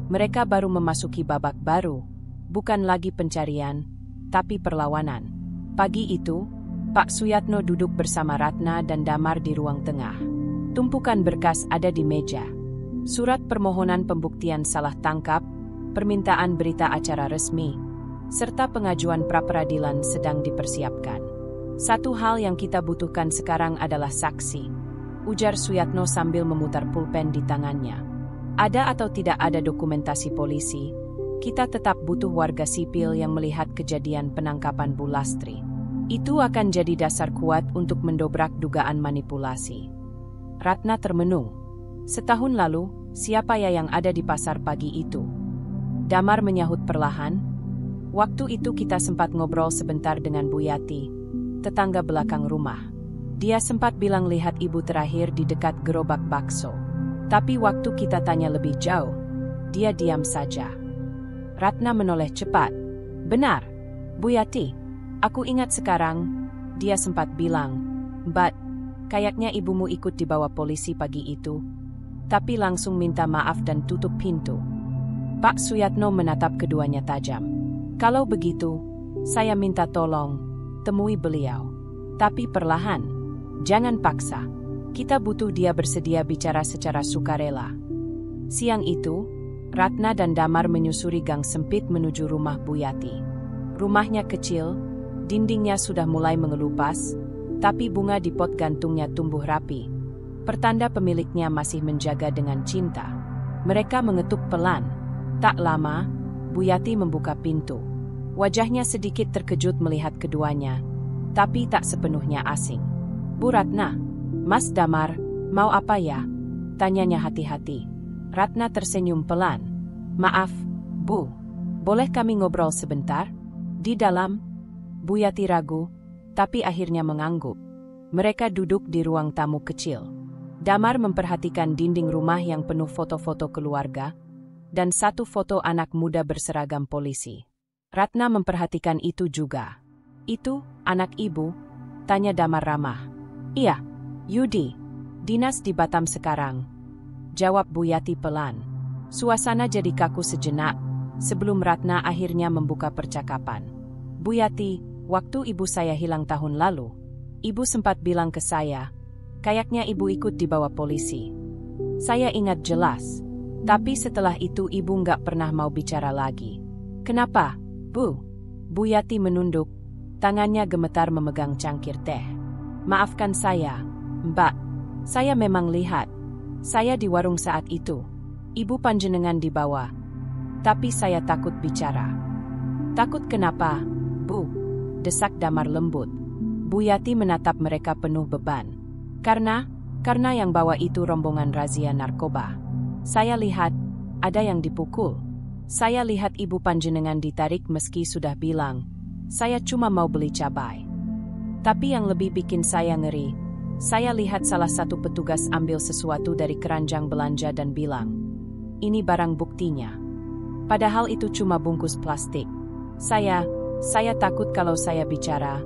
mereka baru memasuki babak baru, bukan lagi pencarian, tapi perlawanan. Pagi itu, Pak Suyatno duduk bersama Ratna dan Damar di ruang tengah. Tumpukan berkas ada di meja. Surat permohonan pembuktian salah tangkap, permintaan berita acara resmi, serta pengajuan pra-peradilan sedang dipersiapkan. Satu hal yang kita butuhkan sekarang adalah saksi, ujar Suyatno sambil memutar pulpen di tangannya. Ada atau tidak ada dokumentasi polisi, kita tetap butuh warga sipil yang melihat kejadian penangkapan Bu Lastri. Itu akan jadi dasar kuat untuk mendobrak dugaan manipulasi. Ratna termenung. Setahun lalu, siapa ya yang ada di pasar pagi itu? Damar menyahut perlahan. Waktu itu kita sempat ngobrol sebentar dengan Bu Yati, tetangga belakang rumah. Dia sempat bilang lihat ibu terakhir di dekat gerobak bakso. Tapi waktu kita tanya lebih jauh, dia diam saja. Ratna menoleh cepat. Benar, Bu Yati. Aku ingat sekarang, dia sempat bilang, Mbak, kayaknya ibumu ikut dibawa polisi pagi itu. Tapi langsung minta maaf dan tutup pintu. Pak Suyatno menatap keduanya tajam. Kalau begitu, saya minta tolong, temui beliau. Tapi perlahan, jangan paksa. Kita butuh dia bersedia bicara secara sukarela. Siang itu, Ratna dan Damar menyusuri gang sempit menuju rumah Bu Yati. Rumahnya kecil, dindingnya sudah mulai mengelupas, tapi bunga di pot gantungnya tumbuh rapi. Pertanda pemiliknya masih menjaga dengan cinta. Mereka mengetuk pelan. Tak lama, Bu Yati membuka pintu. Wajahnya sedikit terkejut melihat keduanya, tapi tak sepenuhnya asing. Bu Ratna, Mas Damar, mau apa ya? Tanyanya hati-hati. Ratna tersenyum pelan. Maaf, Bu. Boleh kami ngobrol sebentar? Di dalam? Bu Yati ragu, tapi akhirnya mengangguk. Mereka duduk di ruang tamu kecil. Damar memperhatikan dinding rumah yang penuh foto-foto keluarga, dan satu foto anak muda berseragam polisi. Ratna memperhatikan itu juga. Itu, anak ibu? Tanya Damar ramah. Iya, Yudi, dinas di Batam sekarang. Jawab Bu Yati pelan. Suasana jadi kaku sejenak, sebelum Ratna akhirnya membuka percakapan. Bu Yati, waktu ibu saya hilang tahun lalu, ibu sempat bilang ke saya, kayaknya ibu ikut dibawa polisi. Saya ingat jelas, tapi setelah itu ibu nggak pernah mau bicara lagi. Kenapa, Bu? Bu Yati menunduk, tangannya gemetar memegang cangkir teh. Maafkan saya, Mbak, saya memang lihat. Saya di warung saat itu. Ibu panjenengan dibawa. Tapi saya takut bicara. Takut kenapa? Bu, desak Damar lembut. Bu Yati menatap mereka penuh beban. Karena yang bawa itu rombongan razia narkoba. Saya lihat, ada yang dipukul. Saya lihat ibu panjenengan ditarik meski sudah bilang, saya cuma mau beli cabai. Tapi yang lebih bikin saya ngeri, saya lihat salah satu petugas ambil sesuatu dari keranjang belanja dan bilang, ini barang buktinya. Padahal itu cuma bungkus plastik. Saya takut kalau saya bicara,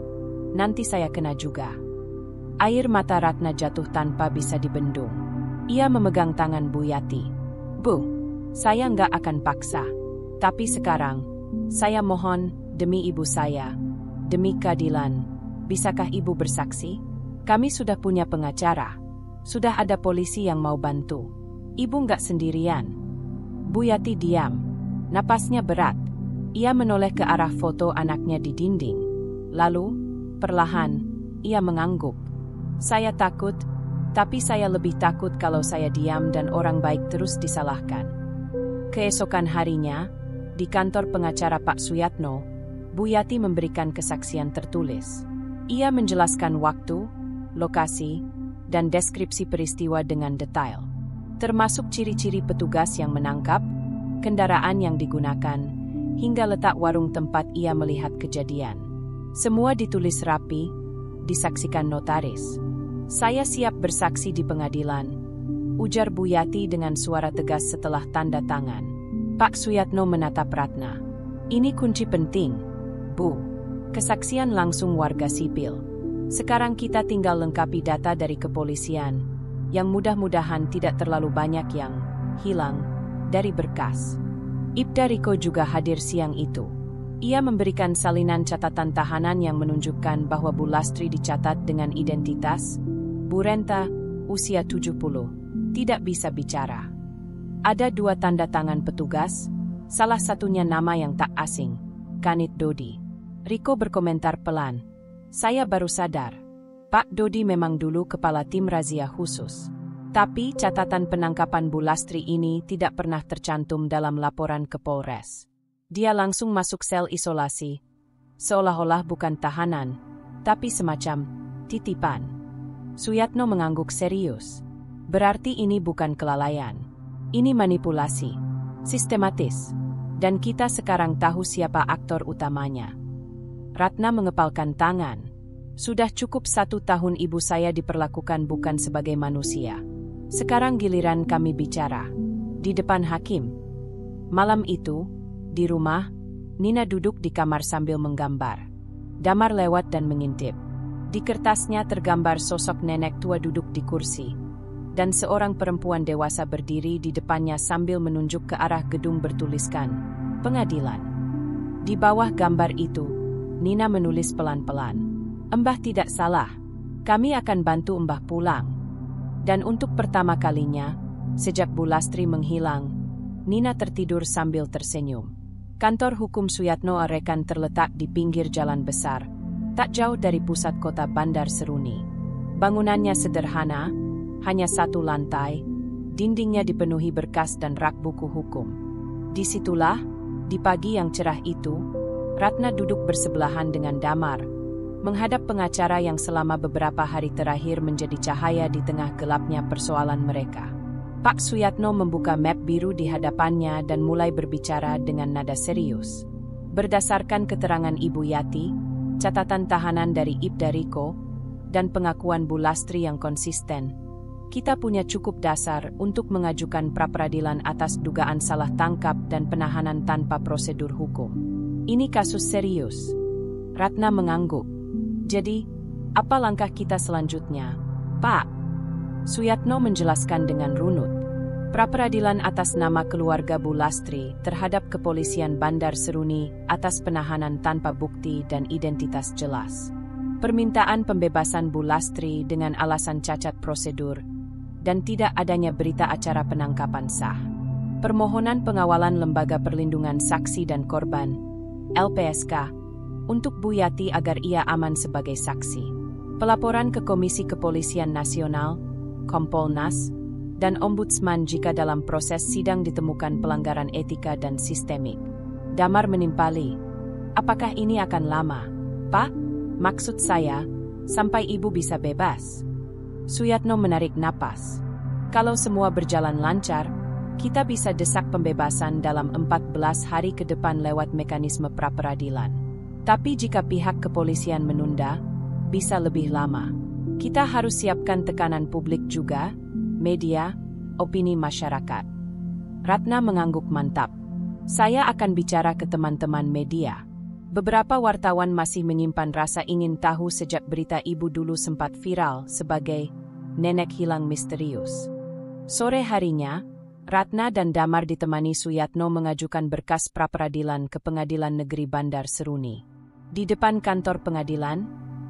nanti saya kena juga. Air mata Ratna jatuh tanpa bisa dibendung. Ia memegang tangan Bu Yati. Bu, saya nggak akan paksa. Tapi sekarang, saya mohon, demi ibu saya, demi keadilan, bisakah ibu bersaksi? Kami sudah punya pengacara. Sudah ada polisi yang mau bantu. Ibu nggak sendirian. Bu Yati diam. Napasnya berat. Ia menoleh ke arah foto anaknya di dinding. Lalu, perlahan, ia mengangguk. Saya takut, tapi saya lebih takut kalau saya diam dan orang baik terus disalahkan. Keesokan harinya, di kantor pengacara Pak Suyatno, Bu Yati memberikan kesaksian tertulis. Ia menjelaskan waktu, lokasi, dan deskripsi peristiwa dengan detail. Termasuk ciri-ciri petugas yang menangkap, kendaraan yang digunakan, hingga letak warung tempat ia melihat kejadian. Semua ditulis rapi, disaksikan notaris. Saya siap bersaksi di pengadilan, ujar Bu Yati dengan suara tegas setelah tanda tangan. Pak Suyatno menatap Ratna. Ini kunci penting, Bu. Kesaksian langsung warga sipil. Sekarang kita tinggal lengkapi data dari kepolisian, yang mudah-mudahan tidak terlalu banyak yang hilang dari berkas. Ibda Riko juga hadir siang itu. Ia memberikan salinan catatan tahanan yang menunjukkan bahwa Bu Lastri dicatat dengan identitas Bu Renta, usia 70, tidak bisa bicara. Ada 2 tanda tangan petugas, salah satunya nama yang tak asing, Kanit Dodi. Riko berkomentar pelan. Saya baru sadar, Pak Dodi memang dulu kepala tim razia khusus. Tapi catatan penangkapan Bu Lastri ini tidak pernah tercantum dalam laporan ke Polres. Dia langsung masuk sel isolasi, seolah-olah bukan tahanan, tapi semacam titipan. Suyatno mengangguk serius. Berarti ini bukan kelalaian. Ini manipulasi, sistematis. Dan kita sekarang tahu siapa aktor utamanya. Ratna mengepalkan tangan. Sudah cukup 1 tahun ibu saya diperlakukan bukan sebagai manusia. Sekarang giliran kami bicara. Di depan hakim. Malam itu, di rumah, Nina duduk di kamar sambil menggambar. Damar lewat dan mengintip. Di kertasnya tergambar sosok nenek tua duduk di kursi. Dan seorang perempuan dewasa berdiri di depannya sambil menunjuk ke arah gedung bertuliskan, pengadilan. Di bawah gambar itu, Nina menulis pelan-pelan. Mbah tidak salah. Kami akan bantu Mbah pulang. Dan untuk pertama kalinya, sejak Bu Lastri menghilang, Nina tertidur sambil tersenyum. Kantor hukum Suyatno Arekan terletak di pinggir jalan besar, tak jauh dari pusat kota Bandar Seruni. Bangunannya sederhana, hanya 1 lantai, dindingnya dipenuhi berkas dan rak buku hukum. Disitulah, di pagi yang cerah itu, Ratna duduk bersebelahan dengan Damar, menghadap pengacara yang selama beberapa hari terakhir menjadi cahaya di tengah gelapnya persoalan mereka. Pak Suyatno membuka map biru di hadapannya dan mulai berbicara dengan nada serius. Berdasarkan keterangan Ibu Yati, catatan tahanan dari Ibda Riko, dan pengakuan Bu Lastri yang konsisten, kita punya cukup dasar untuk mengajukan pra-peradilan atas dugaan salah tangkap dan penahanan tanpa prosedur hukum. Ini kasus serius. Ratna mengangguk. Jadi, apa langkah kita selanjutnya, Pak? Suyatno menjelaskan dengan runut. Pra-peradilan atas nama keluarga Bu Lastri terhadap kepolisian Bandar Seruni atas penahanan tanpa bukti dan identitas jelas. Permintaan pembebasan Bu Lastri dengan alasan cacat prosedur, dan tidak adanya berita acara penangkapan sah. Permohonan pengawalan Lembaga Perlindungan Saksi dan Korban, LPSK, untuk Bu Yati agar ia aman sebagai saksi. Pelaporan ke Komisi Kepolisian Nasional, Kompolnas, dan Ombudsman jika dalam proses sidang ditemukan pelanggaran etika dan sistemik. Damar menimpali. Apakah ini akan lama? Pak, maksud saya, sampai ibu bisa bebas. Suyatno menarik napas. Kalau semua berjalan lancar, kita bisa desak pembebasan dalam 14 hari ke depan lewat mekanisme pra-peradilan. Tapi jika pihak kepolisian menunda, bisa lebih lama. Kita harus siapkan tekanan publik juga, media, opini masyarakat. Ratna mengangguk mantap. Saya akan bicara ke teman-teman media. Beberapa wartawan masih menyimpan rasa ingin tahu sejak berita ibu dulu sempat viral sebagai nenek hilang misterius. Sore harinya, Ratna dan Damar ditemani Suyatno mengajukan berkas pra-peradilan ke Pengadilan Negeri Bandar Seruni. Di depan kantor pengadilan,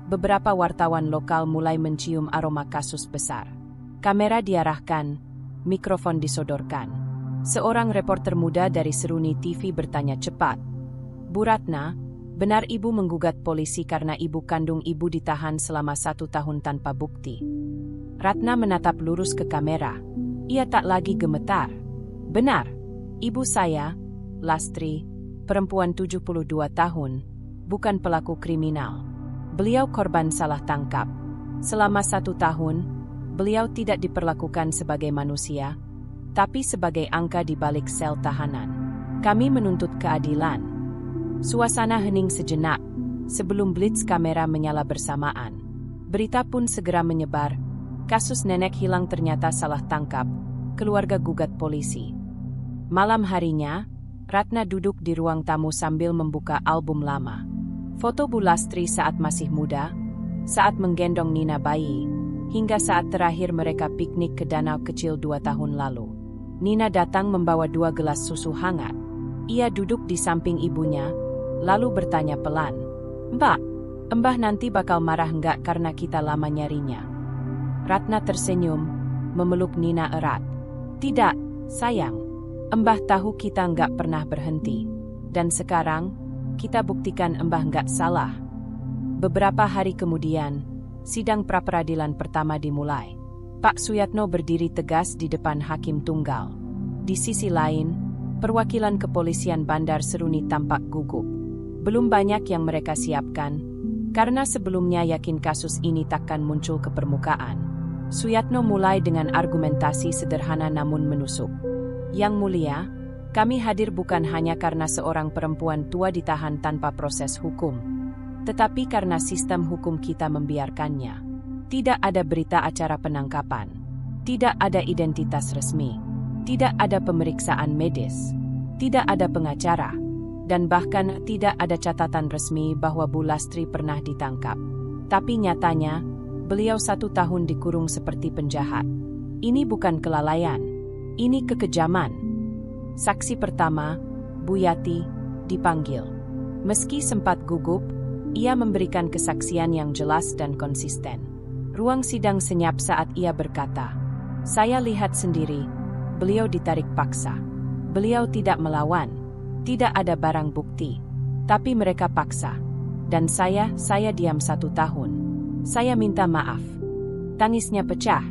beberapa wartawan lokal mulai mencium aroma kasus besar. Kamera diarahkan, mikrofon disodorkan. Seorang reporter muda dari Seruni TV bertanya cepat. Bu Ratna, benar ibu menggugat polisi karena ibu kandung ibu ditahan selama 1 tahun tanpa bukti? Ratna menatap lurus ke kamera. Ia tak lagi gemetar. Benar, ibu saya, Lastri, perempuan 72 tahun, bukan pelaku kriminal. Beliau korban salah tangkap. Selama 1 tahun, beliau tidak diperlakukan sebagai manusia, tapi sebagai angka di balik sel tahanan. Kami menuntut keadilan. Suasana hening sejenak, sebelum blitz kamera menyala bersamaan. Berita pun segera menyebar. Kasus nenek hilang ternyata salah tangkap, keluarga gugat polisi. Malam harinya, Ratna duduk di ruang tamu sambil membuka album lama. Foto Bu Lastri saat masih muda, saat menggendong Nina bayi, hingga saat terakhir mereka piknik ke danau kecil 2 tahun lalu. Nina datang membawa 2 gelas susu hangat. Ia duduk di samping ibunya, lalu bertanya pelan, "Mbak, Mbah nanti bakal marah nggak karena kita lama nyarinya?" Ratna tersenyum, memeluk Nina erat. "Tidak, sayang. Mbah tahu kita nggak pernah berhenti. Dan sekarang, kita buktikan Mbah nggak salah." Beberapa hari kemudian, sidang pra-peradilan pertama dimulai. Pak Suyatno berdiri tegas di depan hakim tunggal. Di sisi lain, perwakilan kepolisian Bandar Seruni tampak gugup. Belum banyak yang mereka siapkan, karena sebelumnya yakin kasus ini takkan muncul ke permukaan. Suyatno mulai dengan argumentasi sederhana namun menusuk. "Yang mulia, kami hadir bukan hanya karena seorang perempuan tua ditahan tanpa proses hukum, tetapi karena sistem hukum kita membiarkannya. Tidak ada berita acara penangkapan, tidak ada identitas resmi, tidak ada pemeriksaan medis, tidak ada pengacara, dan bahkan tidak ada catatan resmi bahwa Bu Lastri pernah ditangkap. Tapi nyatanya, beliau 1 tahun dikurung seperti penjahat. Ini bukan kelalaian, ini kekejaman." Saksi pertama, Bu Yati, dipanggil. Meski sempat gugup, ia memberikan kesaksian yang jelas dan konsisten. Ruang sidang senyap saat ia berkata, "Saya lihat sendiri, beliau ditarik paksa. Beliau tidak melawan, tidak ada barang bukti, tapi mereka paksa. Dan saya diam 1 tahun. Saya minta maaf." Tangisnya pecah.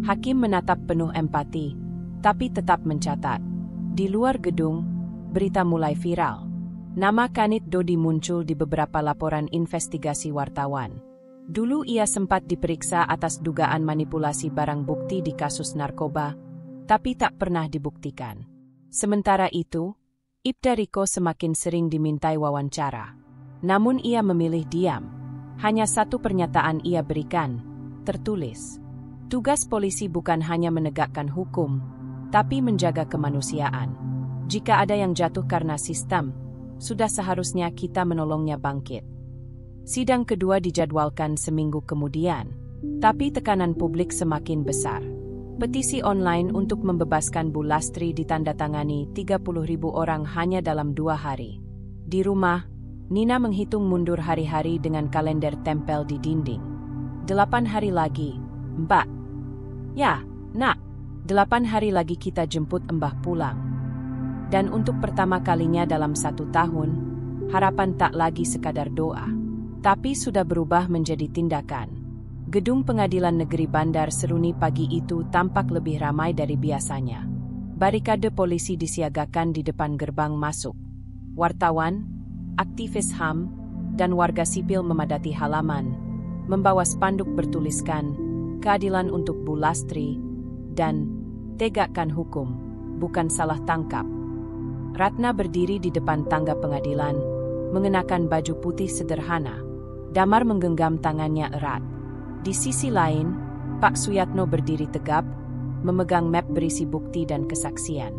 Hakim menatap penuh empati, tapi tetap mencatat. Di luar gedung, berita mulai viral. Nama Kanit Dodi muncul di beberapa laporan investigasi wartawan. Dulu ia sempat diperiksa atas dugaan manipulasi barang bukti di kasus narkoba, tapi tak pernah dibuktikan. Sementara itu, Ibda Riko semakin sering dimintai wawancara. Namun ia memilih diam. Hanya 1 pernyataan ia berikan, tertulis. Tugas polisi bukan hanya menegakkan hukum, tapi menjaga kemanusiaan. Jika ada yang jatuh karena sistem, sudah seharusnya kita menolongnya bangkit. Sidang kedua dijadwalkan seminggu kemudian, tapi tekanan publik semakin besar. Petisi online untuk membebaskan Bu Lastri ditandatangani 30.000 orang hanya dalam 2 hari. Di rumah, Nina menghitung mundur hari-hari dengan kalender tempel di dinding. 8 hari lagi, Mbak. Ya, Nak, 8 hari lagi kita jemput Mbah pulang. Dan untuk pertama kalinya dalam 1 tahun, harapan tak lagi sekadar doa, tapi sudah berubah menjadi tindakan. Gedung Pengadilan Negeri Bandar Seruni pagi itu tampak lebih ramai dari biasanya. Barikade polisi disiagakan di depan gerbang masuk. Wartawan, aktivis HAM, dan warga sipil memadati halaman, membawa spanduk bertuliskan, "Keadilan untuk Bu Lastri," dan "Tegakkan hukum, bukan salah tangkap." Ratna berdiri di depan tangga pengadilan, mengenakan baju putih sederhana. Damar menggenggam tangannya erat. Di sisi lain, Pak Suyatno berdiri tegap, memegang map berisi bukti dan kesaksian.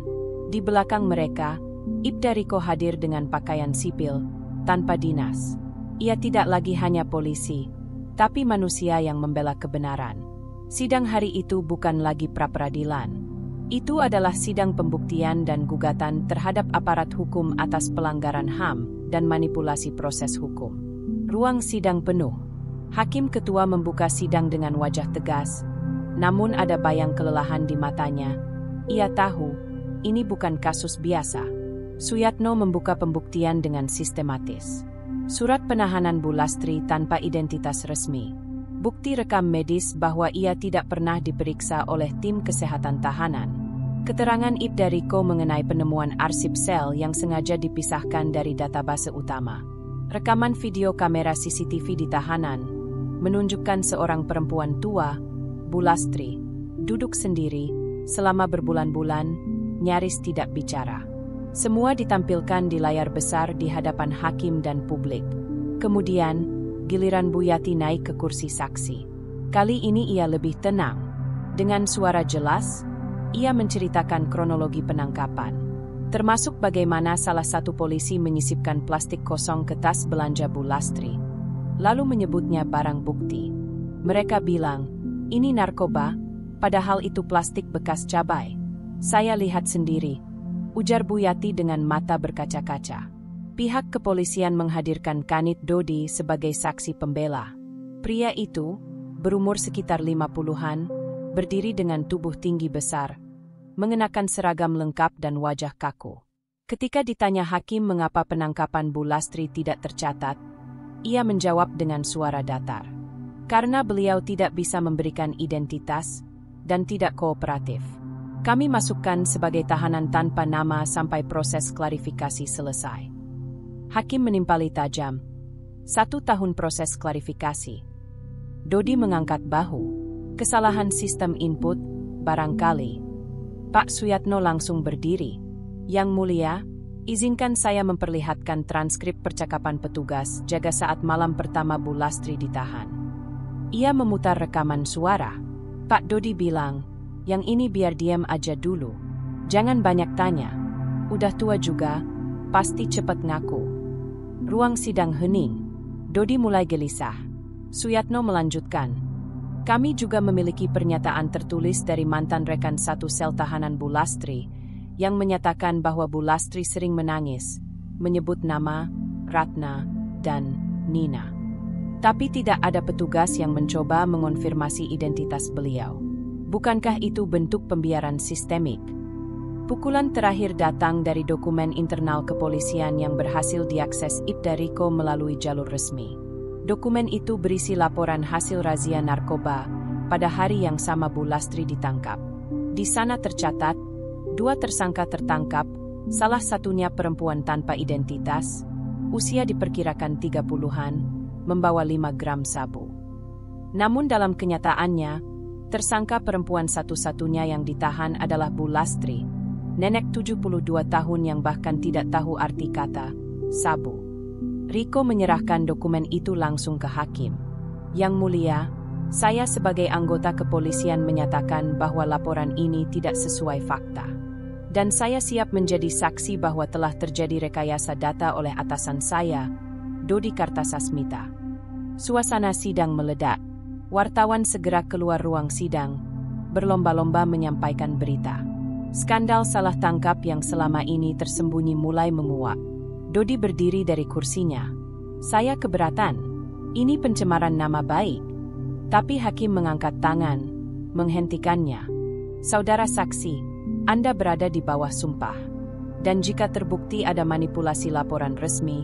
Di belakang mereka, Ibda Riko hadir dengan pakaian sipil, tanpa dinas. Ia tidak lagi hanya polisi, tapi manusia yang membela kebenaran. Sidang hari itu bukan lagi pra-peradilan. Itu adalah sidang pembuktian dan gugatan terhadap aparat hukum atas pelanggaran HAM dan manipulasi proses hukum. Ruang sidang penuh. Hakim ketua membuka sidang dengan wajah tegas, namun ada bayang kelelahan di matanya. Ia tahu, ini bukan kasus biasa. Suyatno membuka pembuktian dengan sistematis. Surat penahanan Bu Lastri tanpa identitas resmi. Bukti rekam medis bahwa ia tidak pernah diperiksa oleh tim kesehatan tahanan. Keterangan Ibda Riko mengenai penemuan arsip sel yang sengaja dipisahkan dari database utama. Rekaman video kamera CCTV di tahanan menunjukkan seorang perempuan tua, Bu Lastri, duduk sendiri selama berbulan-bulan, nyaris tidak bicara. Semua ditampilkan di layar besar di hadapan hakim dan publik. Kemudian, giliran Bu Yati naik ke kursi saksi. Kali ini ia lebih tenang. Dengan suara jelas, ia menceritakan kronologi penangkapan, termasuk bagaimana salah satu polisi menyisipkan plastik kosong ke tas belanja Bu Lastri, lalu menyebutnya barang bukti. Mereka bilang, ini narkoba, padahal itu plastik bekas cabai. Saya lihat sendiri, ujar Bu Yati dengan mata berkaca-kaca. Pihak kepolisian menghadirkan Kanit Dodi sebagai saksi pembela. Pria itu, berumur sekitar 50-an, berdiri dengan tubuh tinggi besar, mengenakan seragam lengkap dan wajah kaku. Ketika ditanya hakim mengapa penangkapan Bu Lastri tidak tercatat, ia menjawab dengan suara datar. Karena beliau tidak bisa memberikan identitas dan tidak kooperatif. Kami masukkan sebagai tahanan tanpa nama sampai proses klarifikasi selesai. Hakim menimpali tajam. 1 tahun proses klarifikasi. Dodi mengangkat bahu. Kesalahan sistem input, barangkali. Pak Suyatno langsung berdiri. Yang mulia, izinkan saya memperlihatkan transkrip percakapan petugas jaga saat malam pertama Bu Lastri ditahan. Ia memutar rekaman suara. Pak Dodi bilang, yang ini biar diam aja dulu. Jangan banyak tanya. Udah tua juga, pasti cepat ngaku. Ruang sidang hening. Dodi mulai gelisah. Suyatno melanjutkan. Kami juga memiliki pernyataan tertulis dari mantan rekan satu sel tahanan Bu Lastri yang menyatakan bahwa Bu Lastri sering menangis, menyebut nama, Ratna, dan Nina. Tapi tidak ada petugas yang mencoba mengonfirmasi identitas beliau. Bukankah itu bentuk pembiaran sistemik? Pukulan terakhir datang dari dokumen internal kepolisian yang berhasil diakses Ibda Riko melalui jalur resmi. Dokumen itu berisi laporan hasil razia narkoba pada hari yang sama Bu Lastri ditangkap. Di sana tercatat, 2 tersangka tertangkap, salah satunya perempuan tanpa identitas, usia diperkirakan 30-an, membawa 5 gram sabu. Namun dalam kenyataannya, tersangka perempuan satu-satunya yang ditahan adalah Bu Lastri, nenek 72 tahun yang bahkan tidak tahu arti kata sabu. Riko menyerahkan dokumen itu langsung ke hakim. Yang mulia, saya sebagai anggota kepolisian menyatakan bahwa laporan ini tidak sesuai fakta. Dan saya siap menjadi saksi bahwa telah terjadi rekayasa data oleh atasan saya, Dodi Kartasasmita. Suasana sidang meledak. Wartawan segera keluar ruang sidang, berlomba-lomba menyampaikan berita. Skandal salah tangkap yang selama ini tersembunyi mulai menguap. Dodi berdiri dari kursinya. Saya keberatan. Ini pencemaran nama baik. Tapi hakim mengangkat tangan, menghentikannya. Saudara saksi, Anda berada di bawah sumpah. Dan jika terbukti ada manipulasi laporan resmi,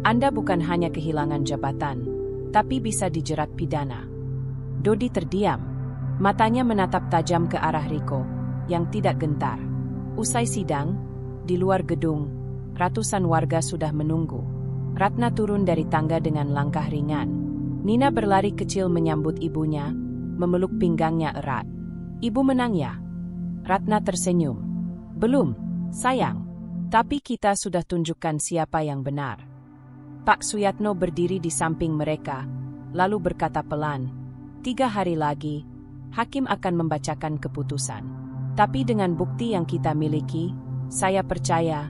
Anda bukan hanya kehilangan jabatan, tapi bisa dijerat pidana. Dodi terdiam. Matanya menatap tajam ke arah Riko yang tidak gentar. Usai sidang, di luar gedung, ratusan warga sudah menunggu. Ratna turun dari tangga dengan langkah ringan. Nina berlari kecil menyambut ibunya, memeluk pinggangnya erat. "Ibu menang ya?" Ratna tersenyum. "Belum, sayang. Tapi kita sudah tunjukkan siapa yang benar." Pak Suyatno berdiri di samping mereka, lalu berkata pelan, "3 hari lagi, hakim akan membacakan keputusan. Tapi dengan bukti yang kita miliki, saya percaya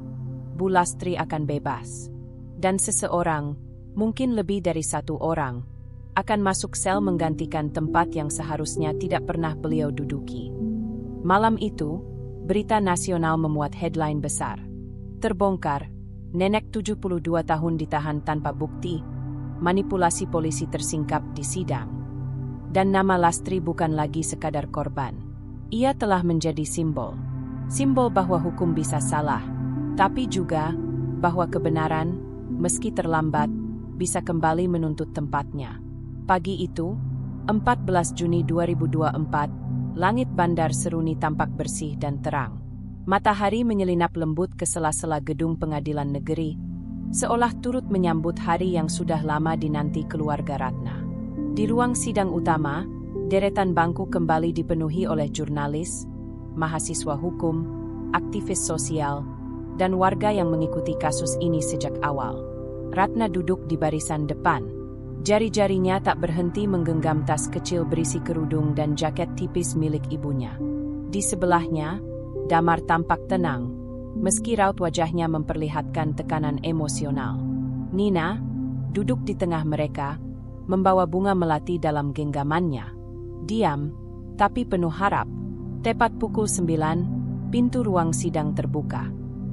Bu Lastri akan bebas. Dan seseorang, mungkin lebih dari 1 orang, akan masuk sel menggantikan tempat yang seharusnya tidak pernah beliau duduki." Malam itu, berita nasional memuat headline besar. Terbongkar, nenek 72 tahun ditahan tanpa bukti, manipulasi polisi tersingkap di sidang. Dan nama Lastri bukan lagi sekadar korban. Ia telah menjadi simbol. Simbol bahwa hukum bisa salah, tapi juga bahwa kebenaran, meski terlambat, bisa kembali menuntut tempatnya. Pagi itu, 14 Juni 2024, langit Bandar Seruni tampak bersih dan terang. Matahari menyelinap lembut ke sela-sela gedung pengadilan negeri, seolah turut menyambut hari yang sudah lama dinanti keluarga Ratna. Di ruang sidang utama, deretan bangku kembali dipenuhi oleh jurnalis, mahasiswa hukum, aktivis sosial, dan warga yang mengikuti kasus ini sejak awal. Ratna duduk di barisan depan. Jari-jarinya tak berhenti menggenggam tas kecil berisi kerudung dan jaket tipis milik ibunya. Di sebelahnya, Damar tampak tenang, meski raut wajahnya memperlihatkan tekanan emosional. Nina, duduk di tengah mereka, membawa bunga melati dalam genggamannya. Diam, tapi penuh harap. Tepat pukul 9, pintu ruang sidang terbuka.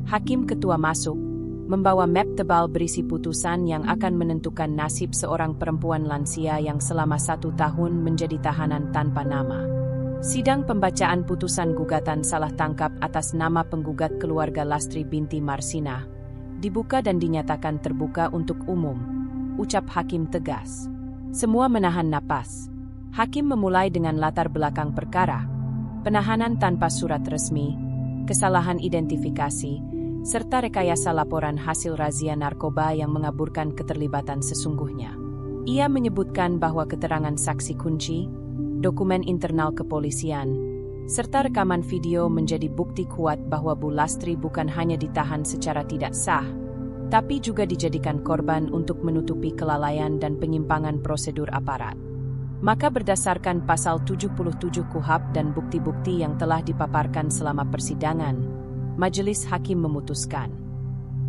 Hakim ketua masuk, membawa map tebal berisi putusan yang akan menentukan nasib seorang perempuan lansia yang selama 1 tahun menjadi tahanan tanpa nama. Sidang pembacaan putusan gugatan salah tangkap atas nama penggugat keluarga Lastri binti Marsinah dibuka dan dinyatakan terbuka untuk umum, ucap hakim tegas. Semua menahan napas. Hakim memulai dengan latar belakang perkara, penahanan tanpa surat resmi, kesalahan identifikasi, serta rekayasa laporan hasil razia narkoba yang mengaburkan keterlibatan sesungguhnya. Ia menyebutkan bahwa keterangan saksi kunci, dokumen internal kepolisian, serta rekaman video menjadi bukti kuat bahwa Bu Lastri bukan hanya ditahan secara tidak sah, tapi juga dijadikan korban untuk menutupi kelalaian dan penyimpangan prosedur aparat. Maka berdasarkan pasal 77 KUHP dan bukti-bukti yang telah dipaparkan selama persidangan, Majelis Hakim memutuskan.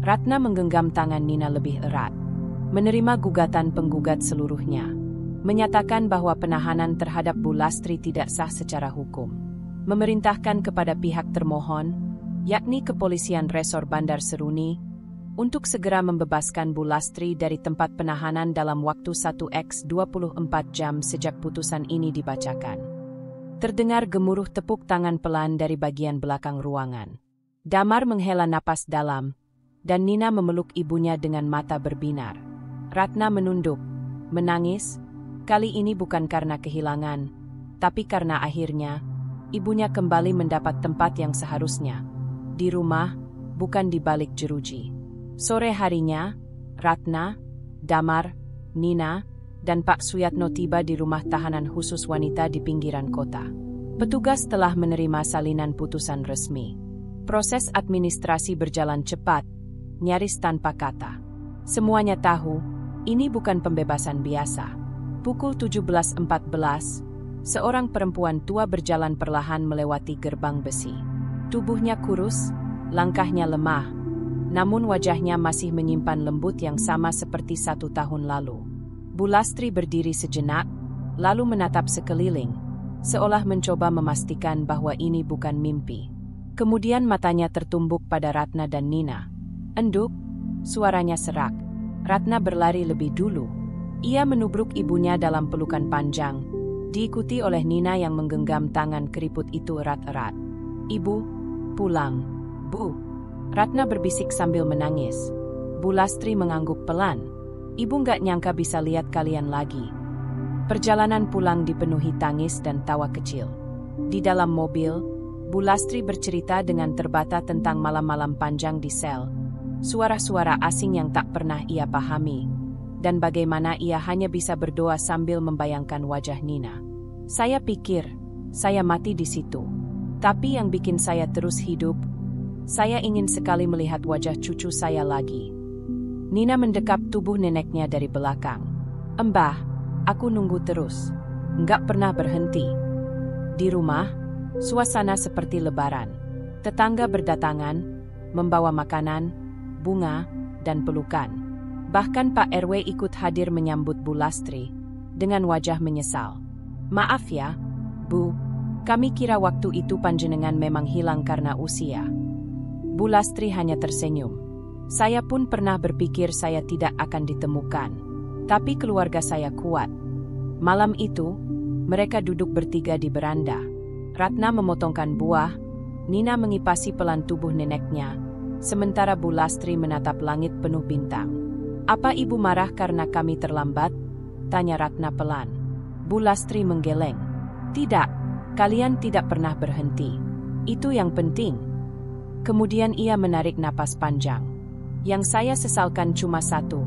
Ratna menggenggam tangan Nina lebih erat, menerima gugatan penggugat seluruhnya, menyatakan bahwa penahanan terhadap Bu Lastri tidak sah secara hukum, memerintahkan kepada pihak termohon, yakni Kepolisian Resor Bandar Seruni, untuk segera membebaskan Bu Lastri dari tempat penahanan dalam waktu 1x24 jam sejak putusan ini dibacakan. Terdengar gemuruh tepuk tangan pelan dari bagian belakang ruangan. Damar menghela napas dalam, dan Nina memeluk ibunya dengan mata berbinar. Ratna menunduk, menangis, kali ini bukan karena kehilangan, tapi karena akhirnya, ibunya kembali mendapat tempat yang seharusnya, di rumah, bukan di balik jeruji. Sore harinya, Ratna, Damar, Nina, dan Pak Suyatno tiba di rumah tahanan khusus wanita di pinggiran kota. Petugas telah menerima salinan putusan resmi. Proses administrasi berjalan cepat, nyaris tanpa kata. Semuanya tahu, ini bukan pembebasan biasa. Pukul 17.14, seorang perempuan tua berjalan perlahan melewati gerbang besi. Tubuhnya kurus, langkahnya lemah, namun wajahnya masih menyimpan lembut yang sama seperti 1 tahun lalu. Bu Lastri berdiri sejenak, lalu menatap sekeliling, seolah mencoba memastikan bahwa ini bukan mimpi. Kemudian matanya tertumbuk pada Ratna dan Nina. Enduk, suaranya serak. Ratna berlari lebih dulu. Ia menubruk ibunya dalam pelukan panjang, diikuti oleh Nina yang menggenggam tangan keriput itu erat-erat. "Ibu, pulang, Bu." Ratna berbisik sambil menangis. Bu Lastri mengangguk pelan. "Ibu nggak nyangka bisa lihat kalian lagi." Perjalanan pulang dipenuhi tangis dan tawa kecil. Di dalam mobil, Bu Lastri bercerita dengan terbata tentang malam-malam panjang di sel, suara-suara asing yang tak pernah ia pahami, dan bagaimana ia hanya bisa berdoa sambil membayangkan wajah Nina. Saya pikir, saya mati di situ. Tapi yang bikin saya terus hidup, saya ingin sekali melihat wajah cucu saya lagi. Nina mendekap tubuh neneknya dari belakang. Mbah, aku nunggu terus. Nggak pernah berhenti. Di rumah, suasana seperti lebaran. Tetangga berdatangan, membawa makanan, bunga, dan pelukan. Bahkan Pak RW ikut hadir menyambut Bu Lastri, dengan wajah menyesal. Maaf ya, Bu, kami kira waktu itu panjenengan memang hilang karena usia. Bu Lastri hanya tersenyum. Saya pun pernah berpikir saya tidak akan ditemukan. Tapi keluarga saya kuat. Malam itu, mereka duduk bertiga di beranda. Ratna memotongkan buah, Nina mengipasi pelan tubuh neneknya, sementara Bu Lastri menatap langit penuh bintang. Apa ibu marah karena kami terlambat? Tanya Ratna pelan. Bu Lastri menggeleng. Tidak, kalian tidak pernah berhenti. Itu yang penting. Kemudian ia menarik napas panjang. Yang saya sesalkan cuma satu.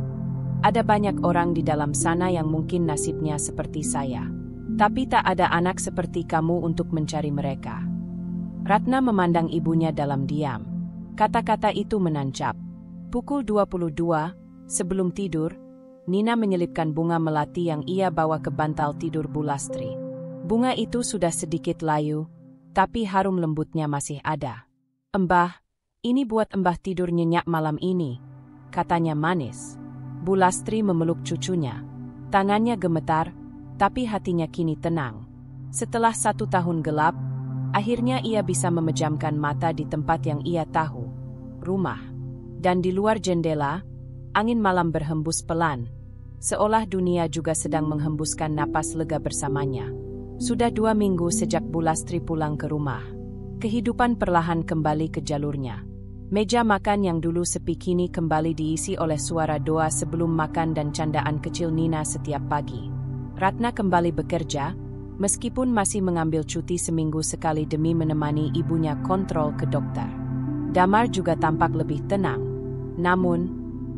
Ada banyak orang di dalam sana yang mungkin nasibnya seperti saya. Tapi tak ada anak seperti kamu untuk mencari mereka. Ratna memandang ibunya dalam diam. Kata-kata itu menancap. Pukul 22, sebelum tidur, Nina menyelipkan bunga melati yang ia bawa ke bantal tidur Bu Lastri. Bunga itu sudah sedikit layu, tapi harum lembutnya masih ada. Mbah, ini buat Mbah tidur nyenyak malam ini, katanya manis. Bu Lastri memeluk cucunya. Tangannya gemetar, tapi hatinya kini tenang. Setelah 1 tahun gelap, akhirnya ia bisa memejamkan mata di tempat yang ia tahu, rumah. Dan di luar jendela, angin malam berhembus pelan, seolah dunia juga sedang menghembuskan napas lega bersamanya. Sudah 2 minggu sejak Bu Lastri pulang ke rumah. Kehidupan perlahan kembali ke jalurnya. Meja makan yang dulu sepi kini kembali diisi oleh suara doa sebelum makan dan candaan kecil Nina setiap pagi. Ratna kembali bekerja, meskipun masih mengambil cuti seminggu sekali demi menemani ibunya kontrol ke dokter. Damar juga tampak lebih tenang. Namun,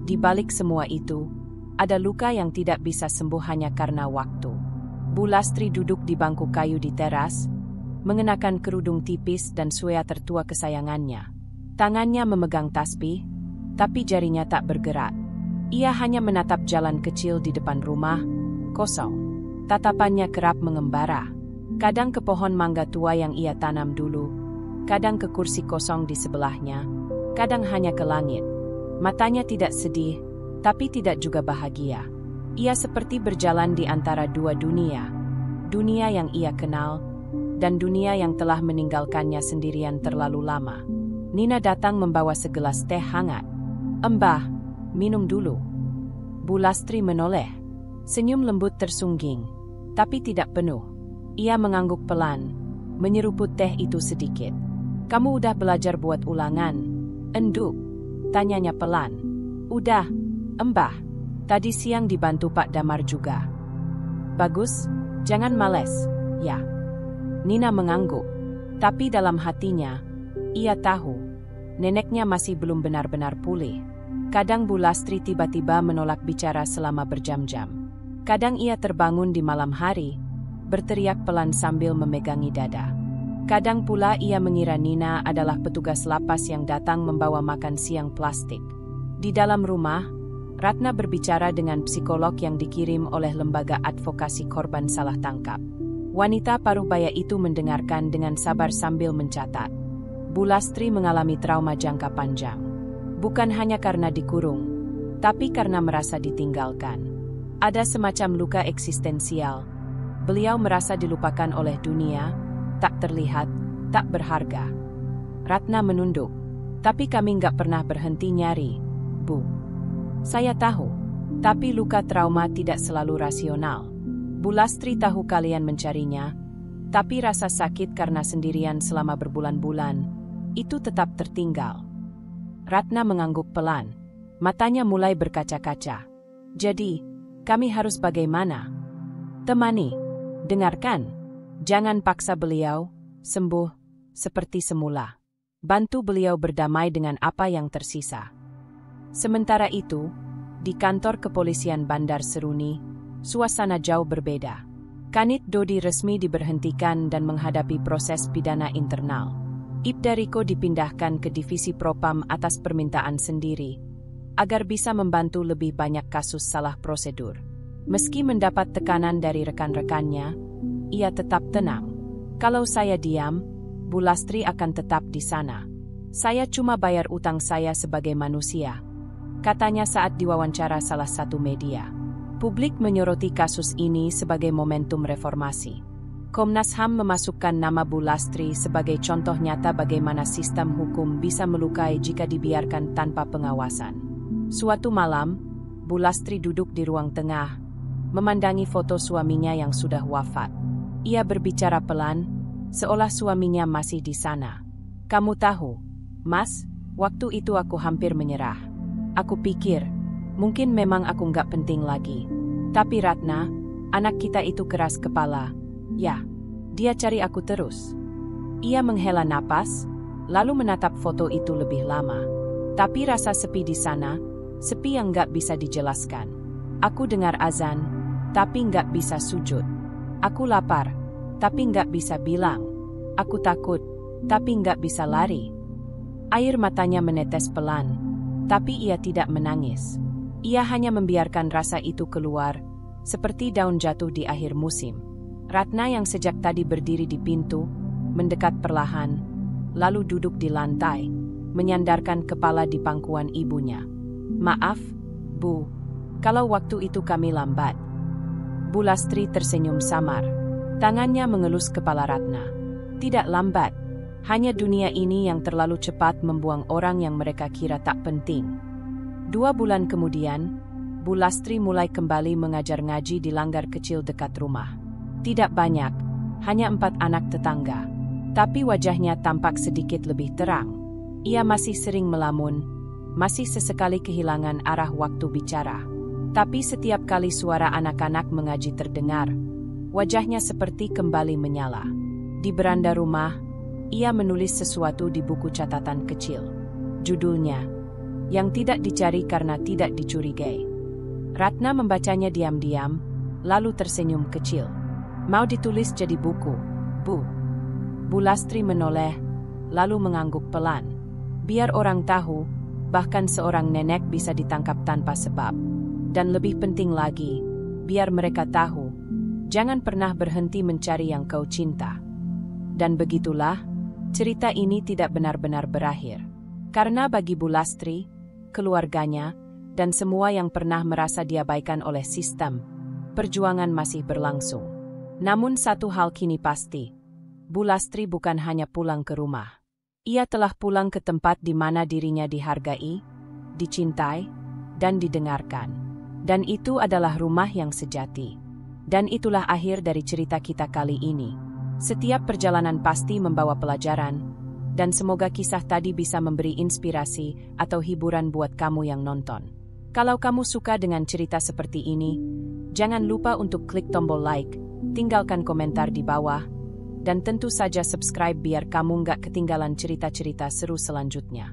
di balik semua itu, ada luka yang tidak bisa sembuh hanya karena waktu. Bu Lastri duduk di bangku kayu di teras, mengenakan kerudung tipis dan sweater tua kesayangannya. Tangannya memegang tasbih, tapi jarinya tak bergerak. Ia hanya menatap jalan kecil di depan rumah, kosong. Tatapannya kerap mengembara. Kadang ke pohon mangga tua yang ia tanam dulu, kadang ke kursi kosong di sebelahnya, kadang hanya ke langit. Matanya tidak sedih, tapi tidak juga bahagia. Ia seperti berjalan di antara dua dunia. Dunia yang ia kenal, dan dunia yang telah meninggalkannya sendirian terlalu lama. Nina datang membawa segelas teh hangat. Mbah, minum dulu. Bu Lastri menoleh. Senyum lembut tersungging, tapi tidak penuh. Ia mengangguk pelan, menyeruput teh itu sedikit. Kamu udah belajar buat ulangan? Enduk, tanyanya pelan. Udah, Mbah. Tadi siang dibantu Pak Damar juga. Bagus, jangan males, ya. Nina mengangguk, tapi dalam hatinya, ia tahu, neneknya masih belum benar-benar pulih. Kadang Bu Lastri tiba-tiba menolak bicara selama berjam-jam. Kadang ia terbangun di malam hari, berteriak pelan sambil memegangi dada. Kadang pula ia mengira Nina adalah petugas lapas yang datang membawa makan siang plastik. Di dalam rumah, Ratna berbicara dengan psikolog yang dikirim oleh Lembaga Advokasi Korban Salah Tangkap. Wanita paruh baya itu mendengarkan dengan sabar sambil mencatat. Bu Lastri mengalami trauma jangka panjang. Bukan hanya karena dikurung, tapi karena merasa ditinggalkan. Ada semacam luka eksistensial. Beliau merasa dilupakan oleh dunia, tak terlihat, tak berharga. Ratna menunduk. Tapi kami nggak pernah berhenti nyari, Bu. Saya tahu, tapi luka trauma tidak selalu rasional. Bu Lastri tahu kalian mencarinya, tapi rasa sakit karena sendirian selama berbulan-bulan, itu tetap tertinggal. Ratna mengangguk pelan, matanya mulai berkaca-kaca. Jadi, kami harus bagaimana? Temani, dengarkan, jangan paksa beliau sembuh seperti semula. Bantu beliau berdamai dengan apa yang tersisa. Sementara itu, di kantor kepolisian Bandar Seruni, suasana jauh berbeda. Kanit Dodi resmi diberhentikan dan menghadapi proses pidana internal. Ibda Riko dipindahkan ke divisi Propam atas permintaan sendiri, agar bisa membantu lebih banyak kasus salah prosedur. Meski mendapat tekanan dari rekan-rekannya, ia tetap tenang. Kalau saya diam, Bu Lastri akan tetap di sana. Saya cuma bayar utang saya sebagai manusia, katanya saat diwawancara salah satu media. Publik menyoroti kasus ini sebagai momentum reformasi. Komnas HAM memasukkan nama Bu Lastri sebagai contoh nyata bagaimana sistem hukum bisa melukai jika dibiarkan tanpa pengawasan. Suatu malam, Bu Lastri duduk di ruang tengah, memandangi foto suaminya yang sudah wafat. Ia berbicara pelan, seolah suaminya masih di sana. "Kamu tahu, Mas, waktu itu aku hampir menyerah. Aku pikir, mungkin memang aku nggak penting lagi. Tapi Ratna, anak kita itu keras kepala. Ya, dia cari aku terus." Ia menghela napas, lalu menatap foto itu lebih lama. Tapi rasa sepi di sana, sepi yang nggak bisa dijelaskan. Aku dengar azan, tapi nggak bisa sujud. Aku lapar, tapi nggak bisa bilang. Aku takut, tapi nggak bisa lari. Air matanya menetes pelan, tapi ia tidak menangis. Ia hanya membiarkan rasa itu keluar, seperti daun jatuh di akhir musim. Ratna yang sejak tadi berdiri di pintu, mendekat perlahan, lalu duduk di lantai, menyandarkan kepala di pangkuan ibunya. "Maaf, Bu, kalau waktu itu kami lambat." Bu Lastri tersenyum samar. Tangannya mengelus kepala Ratna. "Tidak lambat, hanya dunia ini yang terlalu cepat membuang orang yang mereka kira tak penting." 2 bulan kemudian, Bu Lastri mulai kembali mengajar ngaji di langgar kecil dekat rumah. Tidak banyak, hanya 4 anak tetangga. Tapi wajahnya tampak sedikit lebih terang. Ia masih sering melamun, masih sesekali kehilangan arah waktu bicara. Tapi setiap kali suara anak-anak mengaji terdengar, wajahnya seperti kembali menyala. Di beranda rumah, ia menulis sesuatu di buku catatan kecil. Judulnya, "Yang Tidak Dicari Karena Tidak Dicurigai." Ratna membacanya diam-diam, lalu tersenyum kecil. "Mau ditulis jadi buku, Bu?" Bu Lastri menoleh, lalu mengangguk pelan. "Biar orang tahu, bahkan seorang nenek bisa ditangkap tanpa sebab. Dan lebih penting lagi, biar mereka tahu, jangan pernah berhenti mencari yang kau cinta." Dan begitulah, cerita ini tidak benar-benar berakhir. Karena bagi Bu Lastri, keluarganya, dan semua yang pernah merasa diabaikan oleh sistem, perjuangan masih berlangsung. Namun satu hal kini pasti, Bu Lastri bukan hanya pulang ke rumah. Ia telah pulang ke tempat di mana dirinya dihargai, dicintai, dan didengarkan. Dan itu adalah rumah yang sejati. Dan itulah akhir dari cerita kita kali ini. Setiap perjalanan pasti membawa pelajaran, dan semoga kisah tadi bisa memberi inspirasi atau hiburan buat kamu yang nonton. Kalau kamu suka dengan cerita seperti ini, jangan lupa untuk klik tombol like, tinggalkan komentar di bawah, dan tentu saja subscribe biar kamu nggak ketinggalan cerita-cerita seru selanjutnya.